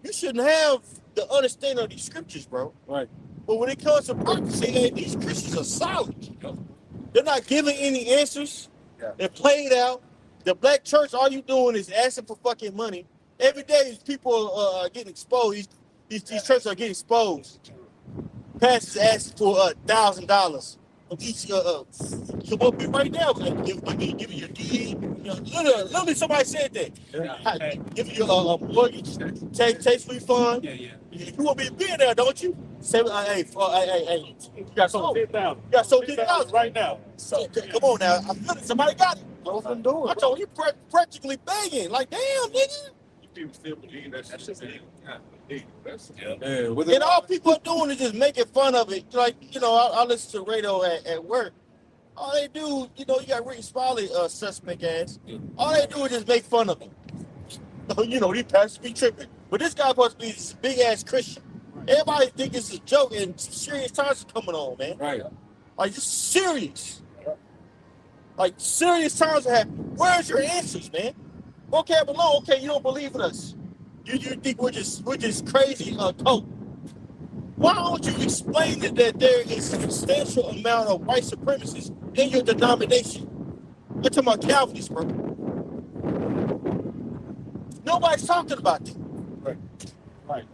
you shouldn't have the understanding of these scriptures, bro. Right. But when it comes to prophecy, hey, these Christians are solid. They're not giving any answers. Yeah. They're played out. The black church, all you doing is asking for fucking money. Every day, people are getting exposed. These churches are getting exposed. Pastors asking for $1,000 Come up here right now. Give me your deed. Literally, somebody said that. Give you a mortgage, tax refund. Yeah. You want me to be there, don't you? Say, hey, you got so 10,000. You got so 10,000 right now. So come on now, I'm good. Somebody got it. I told you practically begging. Like, damn, nigga. People still believe that shit. And all people are doing is just making fun of it. Like, I listen to radio at work. All they do, you got Rick Smiley, suspect ass. All they do is just make fun of him. These pastors be tripping. But this guy supposed to be this big ass Christian. Everybody think it's a joke, and serious times are coming on, man. Right. Like, just serious. Like, serious times are happening. Where's your answers, man? Okay, below. Okay, you don't believe in us. You think we're just crazy cult. Why don't you explain that there is a substantial amount of white supremacists in your denomination? I'm talking about Calvinists, bro. Nobody's talking about that. Right.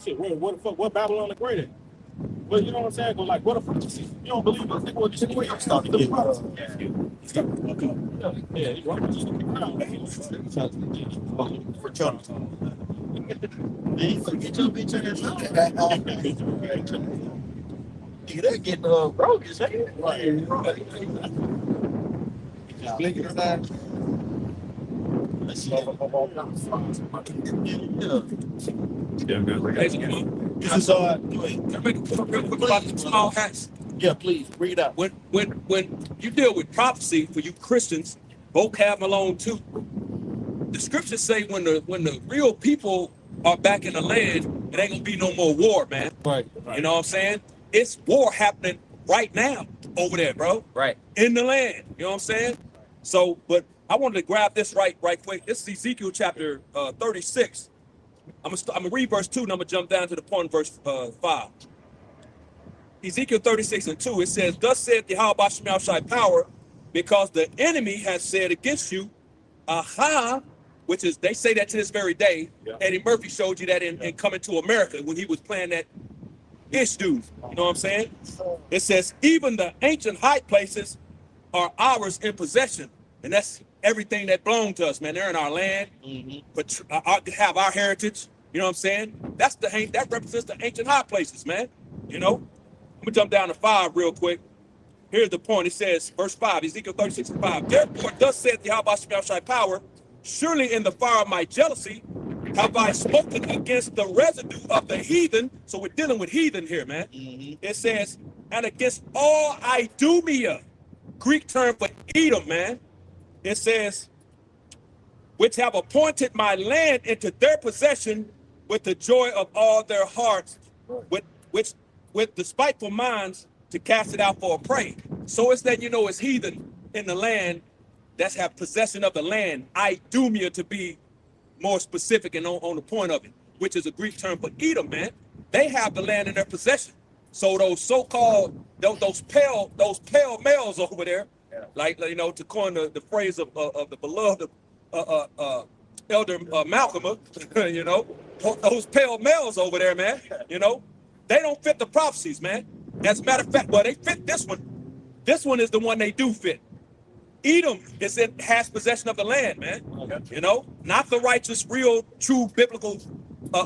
Shit, what Babylon the Great at? Well, you know what I'm saying? Go like, what if you don't believe us? What you start to get? Yeah, you right. For Trump. Man, forget your bitch ass. They're getting roguish, ain't it? Blinking aside. This is About the small hats. Yeah, please read out. When you deal with prophecy, for you Christians, vocab Malone too. The scriptures say when the real people are back in the land, it ain't gonna be no more war, man. Right. You know what I'm saying? It's war happening right now over there, bro. Right. In the land. You know what I'm saying? So, but I wanted to grab this right quick. This is Ezekiel chapter 36. I'm gonna read verse 2, and I'm gonna jump down to the point in verse 5. Ezekiel 36:2, it says, "Thus saith Yahweh Basham Shai power, because the enemy has said against you, aha," which is, they say that to this very day. Yeah. Eddie Murphy showed you that in Coming to America when he was playing that Ish dude. You know what I'm saying? It says, "Even the ancient high places are ours in possession." And that's everything that belonged to us, man. They're in our land, but have our heritage. You know what I'm saying? That represents the ancient high places, man. I'm gonna jump down to 5 real quick. Here's the point. It says, verse 5, Ezekiel 36:5. "Therefore, thus saith Yahweh Shai power, surely in the fire of my jealousy have I spoken against the residue of the heathen." So we're dealing with heathen here, man. It says, "And against all Idumea," Greek term for Edom, man. It says, "which have appointed my land into their possession with the joy of all their hearts, with despiteful minds to cast it out for a prey." So it's letting you know it's heathen in the land that's have possession of the land. Idumea, to be more specific and on the point of it, which is a Greek term for Edom, man. They have the land in their possession. So those so-called those pale males over there, like to coin the phrase of the beloved Elder Malcolm, those pale males over there, man. They don't fit the prophecies, man. As a matter of fact, well, they fit this one. This one is the one they do fit. Edom has possession of the land, man. Not the righteous, real, true, biblical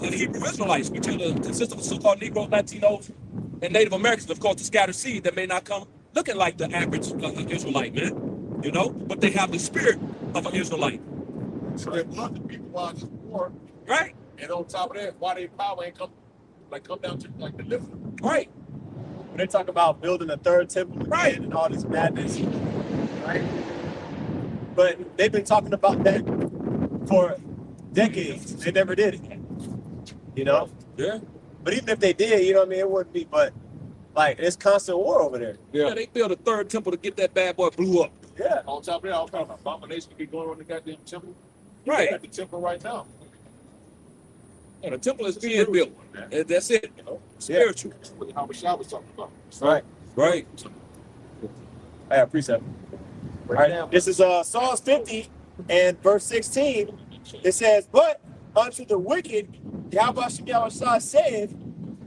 Hebrew Israelites, which consist of the so-called Negroes, Latinos, and Native Americans, of course, the scattered seed that may not come looking like the average Israelite, man. But they have the spirit of an Israelite. So they want the people while this war. Right. And on top of that, why their power ain't come down to the lift. Right. When they talk about building a third temple again Right. and all this madness, right? But they've been talking about that for decades. They never did it. Yeah. But even if they did, it wouldn't be. But like, it's constant war over there. Yeah. They built a third temple to get that bad boy blew up. Yeah. On top of that, all kind of abomination be going on in the goddamn temple. Right. At the temple right now. And the temple is being built. That's it. Spiritual. That's what how Michelle was talking about. Right. Right. I have precept. All right. This is Psalms 50 and verse 16. It says, "But unto the wicked, Yahweh Shai saith,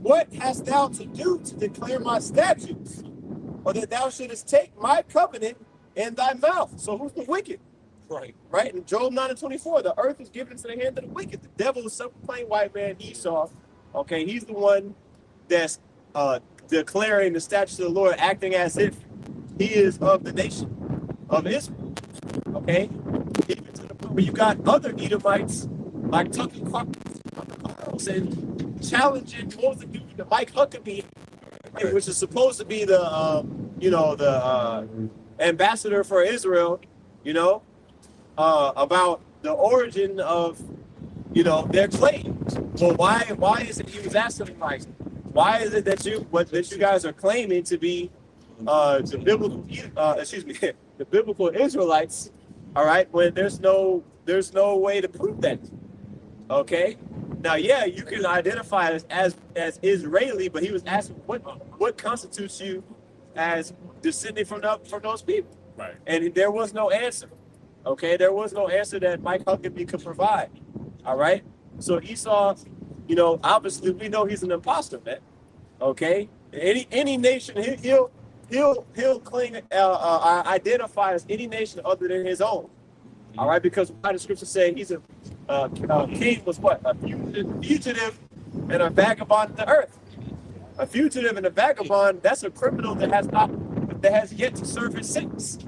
what hast thou to do to declare my statutes? or that thou shouldest take my covenant in thy mouth. So who's the wicked? Right. Right? In Job 9:24, the earth is given into the hand of the wicked. The devil is some plain white man, Esau. Okay, he's the one that's declaring the statutes of the Lord, acting as if he is of the nation of Israel. Okay? Even to the point where you got other Edomites like Tucker Carlson challenging what was the dude, the Mike Huckabee, which is supposed to be the ambassador for Israel, about the origin of their claims. Well, why is it he was asking him, like, why is it that you guys are claiming to be the biblical Israelites, all right, when there's no way to prove that. Okay? Now, yeah, you can identify as Israeli, but he was asking what constitutes you as descending from those people. Right. And there was no answer. Okay, there was no answer that Mike Huckabee could provide. All right. So Esau, obviously we know he's an imposter, man. Okay. Any nation, he'll cling, identify as any nation other than his own. All right, because why the scripture say he's a king was what? A fugitive and a vagabond in the earth. A fugitive and a vagabond, that's a criminal that has yet to serve his sentence.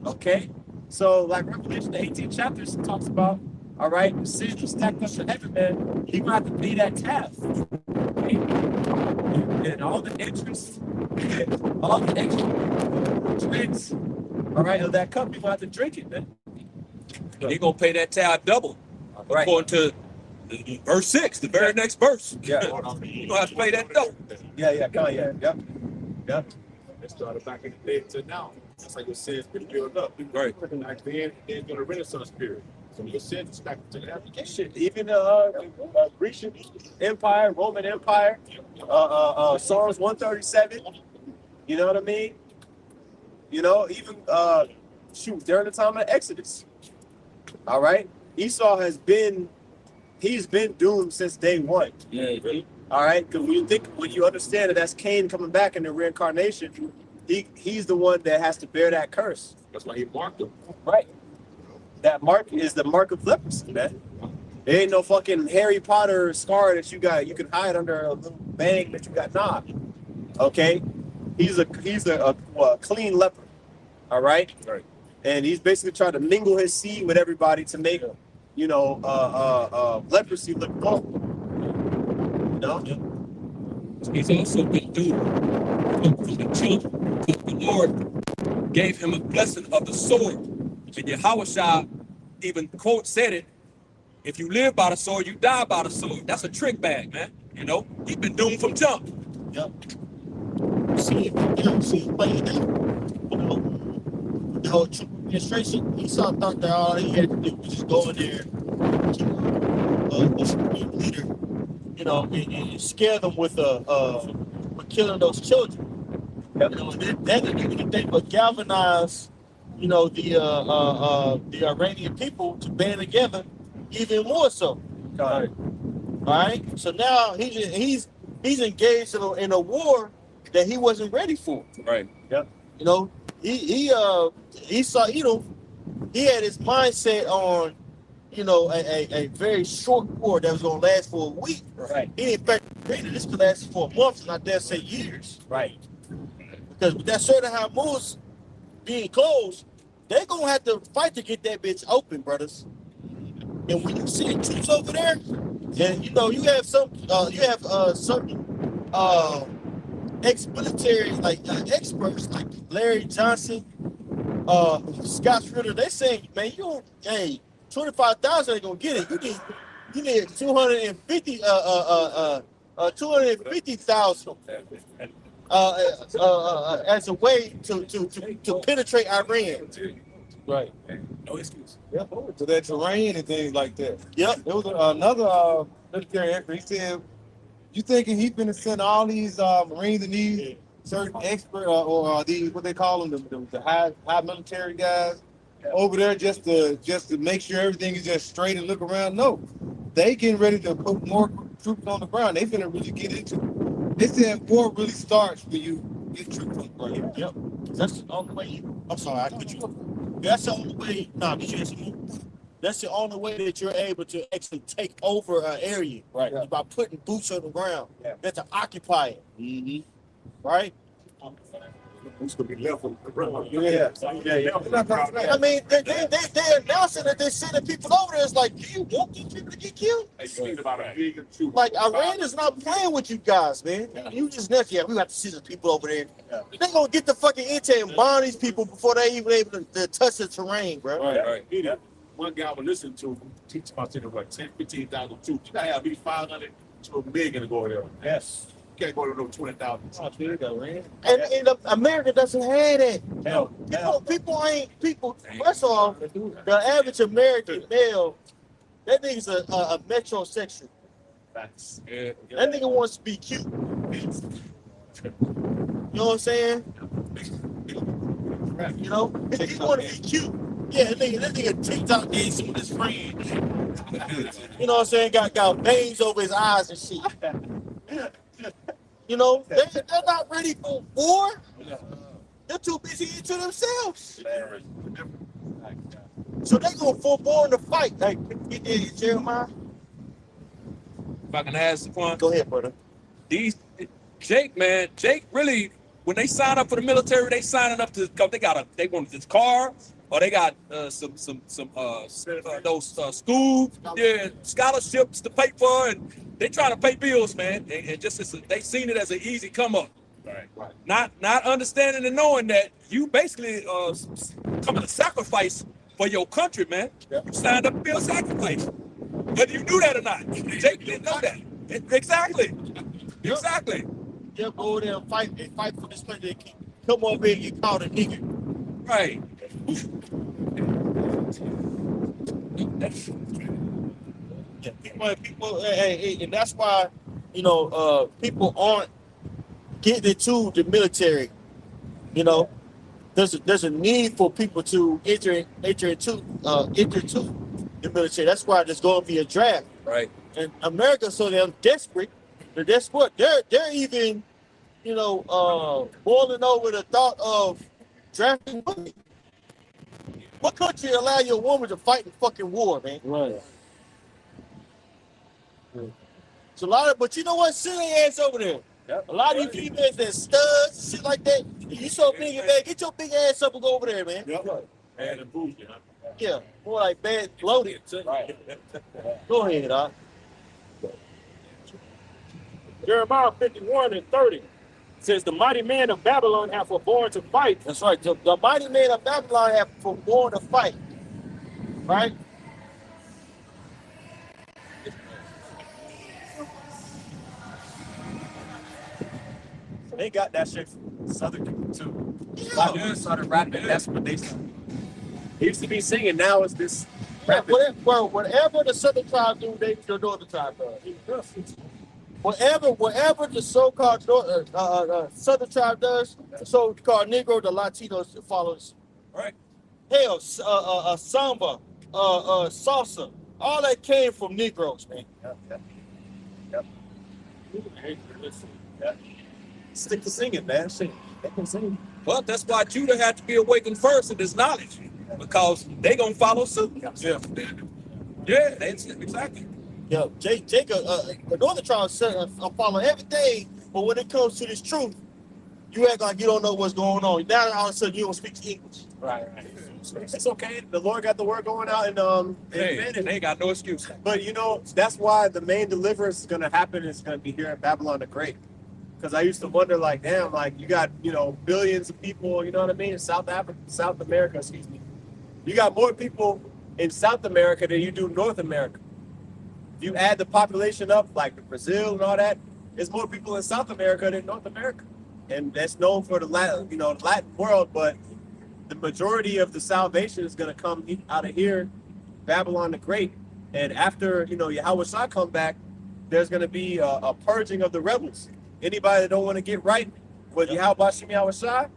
Okay. So, like Revelation, the 18th chapter talks about, all right, sin was stacked up to heaven, man. He might have to pay that tithe. Okay? And all the interest, all the extra drinks, all right, of that cup, you might have to drink it, man. He's going to pay that tithe double, Right. according to verse 6, the very next verse. Yeah. You're going to have to pay that double. Yeah. Yep. It started back in the day to now. That's like your sins been built up. Right. Back then, there's been a Renaissance period. So your sins stacked to the application. Shit, even Grecian Empire, Roman Empire, Psalms 137. You know what I mean? Even during the time of the Exodus. All right, Esau he's been doomed since day one. Yeah. All right, because when you understand that that's Cain coming back in the reincarnation, he's the one that has to bear that curse. That's why he marked them. Right. That mark is the mark of leprosy, man. There ain't no fucking Harry Potter scar that you can hide under a little bang that you got. Nah. Okay. He's a clean leper. All right. Right. And he's basically trying to mingle his seed with everybody to make leprosy look normal. He's also been doomed from the children. The Lord gave him a blessing of the sword. And Yahushua even said it, if you live by the sword, you die by the sword. That's a trick bag, man. He's been doomed from jump. Yep. See, playing out. The whole troop administration, Esau thought that all he had to do was just go in there, the leader, and scare them with killing those children. That didn't do anything but galvanize, the Iranian people to band together even more so. Got it. All right. So now he's engaged in a war that he wasn't ready for. Right. Yep. He saw, he had his mindset on, a very short war that was going to last for a week. Right. He didn't expect this could last for months, and I dare say years. Right. Because with that Strait of Hormuz being closed, they're going to have to fight to get that bitch open, brothers. And when you see the troops over there, and you have certain ex-military experts like Larry Johnson, Scott Ritter, they saying, man, 25,000 ain't gonna get it. You need 250,000 as a way to penetrate Iran. Right. No excuse. Yep. To that terrain and things like that. Yep. There was another military expert. He said, "You thinking he's gonna send all these Marines and these certain expert or these what they call them the high military guys over there just to make sure everything is just straight and look around? No, they getting ready to put more troops on the ground. They finna really get into it. They said war really starts when you get truth from the Bible. Yep. That's the only way you. I'm sorry, I put you up. That's the only way. No, did you answer me? That's the only way that you're able to actually take over an area, right? Is by putting boots on the ground. Yeah. You have to occupy it. Mm-hmm. Right? Who's gonna be left with the ground? Yeah. I mean, they're announcing that they're sending people over there. It's like, do you want these people to get killed? Hey, you think about a vegan too. Like, Iran is not playing with you guys, man. You just next year, we got to send some people over there. They're going to get the fucking intel and bomb these people before they even able to touch the terrain, bro. Right. One guy would listen to teach about what 10, 15,000 troops. You gotta have at least 500 to a million to go there. Yes. You can't go to no 20,000. And America doesn't have that. People. First off, the average American male, that nigga's a metrosexual. That's That nigga wants to be cute. You know what I'm saying? You know, if you want to be cute. Yeah, that nigga TikTok gave some of his friends. You know what I'm saying? Got veins over his eyes and shit. You know, they're not ready for war. They're too busy into themselves. So they gonna forborn the fight. Like, Jeremiah. If I can ask one. Go ahead, brother. Jake really, when they sign up for the military, they signing up to because they want this car. Or they got some school scholarships to pay for, and they trying to pay bills, man. And just they seen it as an easy come up. Right. Not understanding and knowing that you basically coming to sacrifice for your country, man. Yep. You signed up to be a sacrifice, whether you knew that or not. Jake didn't know that. Exactly. Yep. Exactly. They'll go over there and fight for this country. Come over here and get called a nigga. Right. Yeah, people, and that's why, you know, people aren't getting into the military. You know, there's a need for people to enter into the military. That's why there's going to be a draft. Right. And America, so they're desperate. They're even, you know, boiling over the thought of drafting women. What country allow your woman to fight in fucking war, man? Right. It's a lot of, but you know what? Send their ass over there. Yep. A lot of you females that studs, shit like that. You so big and bad, get your big ass up and go over there, man. Yep. Bad and bougie, huh? Yeah, more like bad bloated. Right. Go ahead, Doc. Jeremiah 51:30 says, the mighty men of Babylon have forborne to fight. That's right. The mighty men of Babylon have forborne to fight. Right? They got that shit from Southern people too. Yeah. When started rapping, that's what they started. They used to be singing, now it's this rapping. Whatever the Southern tribe do, the Northern tribe does. Whatever the so-called Southern tribe does, the so-called Negro, the Latinos follows. Right. Hell, samba, salsa, all that came from Negroes, man. Yep. Stick to singing, man. They can sing. Well, that's why Judah had to be awakened first in this knowledge, because they gonna follow suit. Yeah, that's exactly. Yeah, Jacob, the Northern tribe follow everything, but when it comes to this truth, you act like you don't know what's going on. Now all of a sudden you don't speak English. Right. It's okay. The Lord got the word going out, and they ain't got no excuse. But you know, that's why the main deliverance is gonna happen. Is gonna be here in Babylon the Great. Because I used to wonder, like, damn, like you got, you know, billions of people, you know what I mean, in South America, excuse me. You got more people in South America than you do North America. If you add the population up, like Brazil and all that, there's more people in South America than North America. And that's known for the Latin world, but the majority of the salvation is going to come out of here, Babylon the Great. And after, you know, Yahweh Shai come back, there's going to be a purging of the rebels. Anybody that don't want to get right with Yahweh Shai,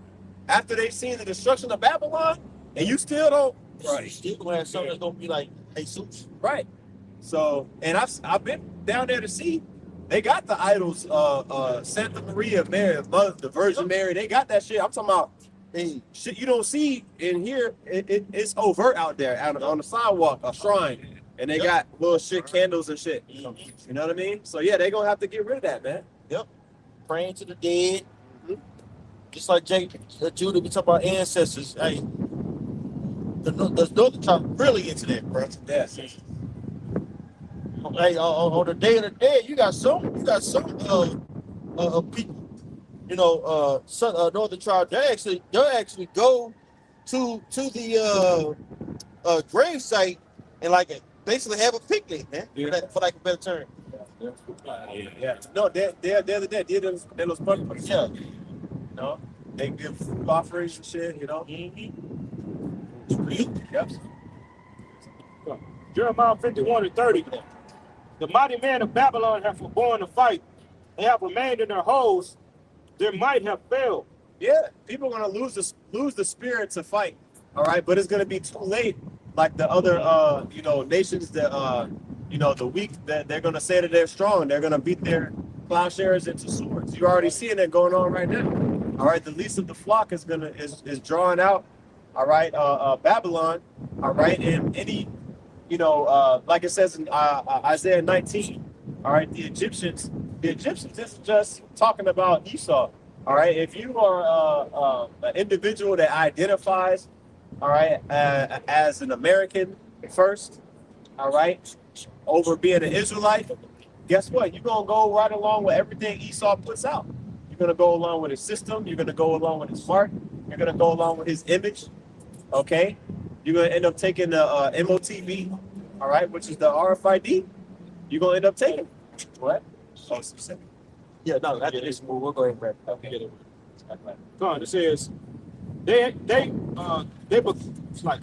after they seen the destruction of Babylon, and you still don't, right? Still gonna have something that's gonna be like Jesus, right? So, and I've been down there to see, They got the idols, Santa Maria, Mary, Mother, the Virgin Mary. They got that shit. I'm talking about shit you don't see in here. It's overt out there, on the sidewalk, a shrine, and they got little shit, candles and shit. You know what I mean? So yeah, they gonna have to get rid of that, man. Yep. Praying to the dead. Just like Judah, we talk about ancestors. Hey, the Northern Tribe really into that, bro. Yes. Hey, on the Day of the Dead, you got some people, you know, Northern Tribe. They actually go to the grave site and like basically have a picnic, man. For like a better term. Yeah. No, they're the dead. They're those purpose. Yeah. You know, they give food offerings and shit. You know. Yep. Jeremiah 51:30. The mighty men of Babylon have forborne to fight. They have remained in their holes. Their might have failed. Yeah, people are gonna lose the spirit to fight. All right, but it's gonna be too late. Like the other, nations that, the weak, that they're gonna say that they're strong. They're gonna beat their plowshares into swords. You're already seeing that going on right now. All right, the least of the flock is drawing out. All right, Babylon. All right, and any, like it says in Isaiah 19. All right, the Egyptians isn't just talking about Esau. All right, if you are an individual that identifies, all right, as an American first, all right, over being an Israelite, guess what? You're gonna go right along with everything Esau puts out. You're gonna go along with his system. You're gonna go along with his mark. You're gonna go along with his image. Okay, you're gonna end up taking the MOTV, all right, which is the RFID. You're gonna end up taking what? Oh, specific. Yeah, no, that is. We'll go ahead, Brad. Okay. Come on, it says they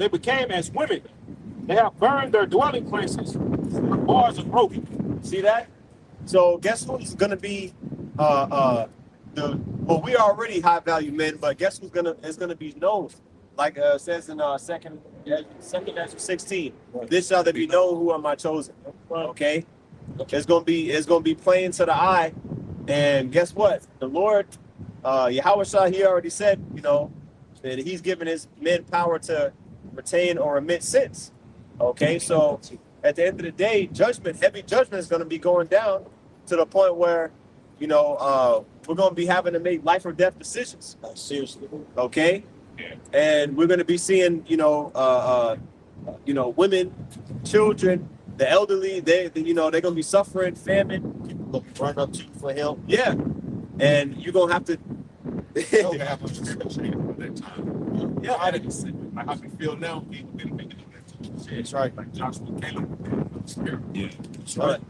became as women. They have burned their dwelling places. The bars are broken. See that? So guess who's gonna be we are already high value men, but guess who's gonna be known? Like it says in second Ezra 16, this shall they be known who are my chosen. Okay? It's gonna be plain to the eye. And guess what? The Lord, Yahweh Shah, he already said, that he's given his men power to retain or remit sins. Okay, so at the end of the day, heavy judgment is going to be going down to the point where, we're going to be having to make life or death decisions. Seriously. Okay, and we're going to be seeing, women, children, the elderly. They're going to be suffering famine. People going to be running up to you for help. Yeah, and you're going to have to. Yeah, I didn't see like how we feel now. People didn't make it on that time. That's right. Like Joshua Caleb. Yeah. That's right.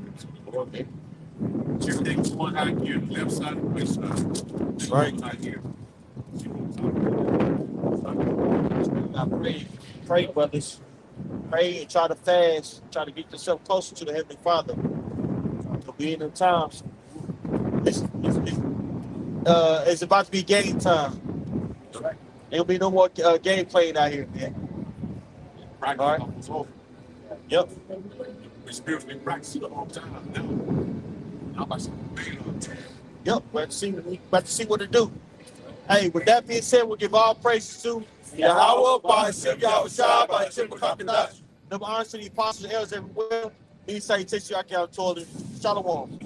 Everything's one out here, the left side and the right side. Right. Out here. Now pray, brothers. Pray and try to fast. Try to get yourself closer to the Heavenly Father. Because we in them times. It's about to be game time. There'll be no more game playing out here, man. Practice all right. was over. Yep. We spiritually practice the whole time now. I'm about to Yep. We're about to see what to do. Hey, with that being said, we'll give all praises to Yahweh, by Yahweh Shah, by Chimakakanach. Number honors to the apostles and elders everywhere. These salutations, I count toilet. Shalom.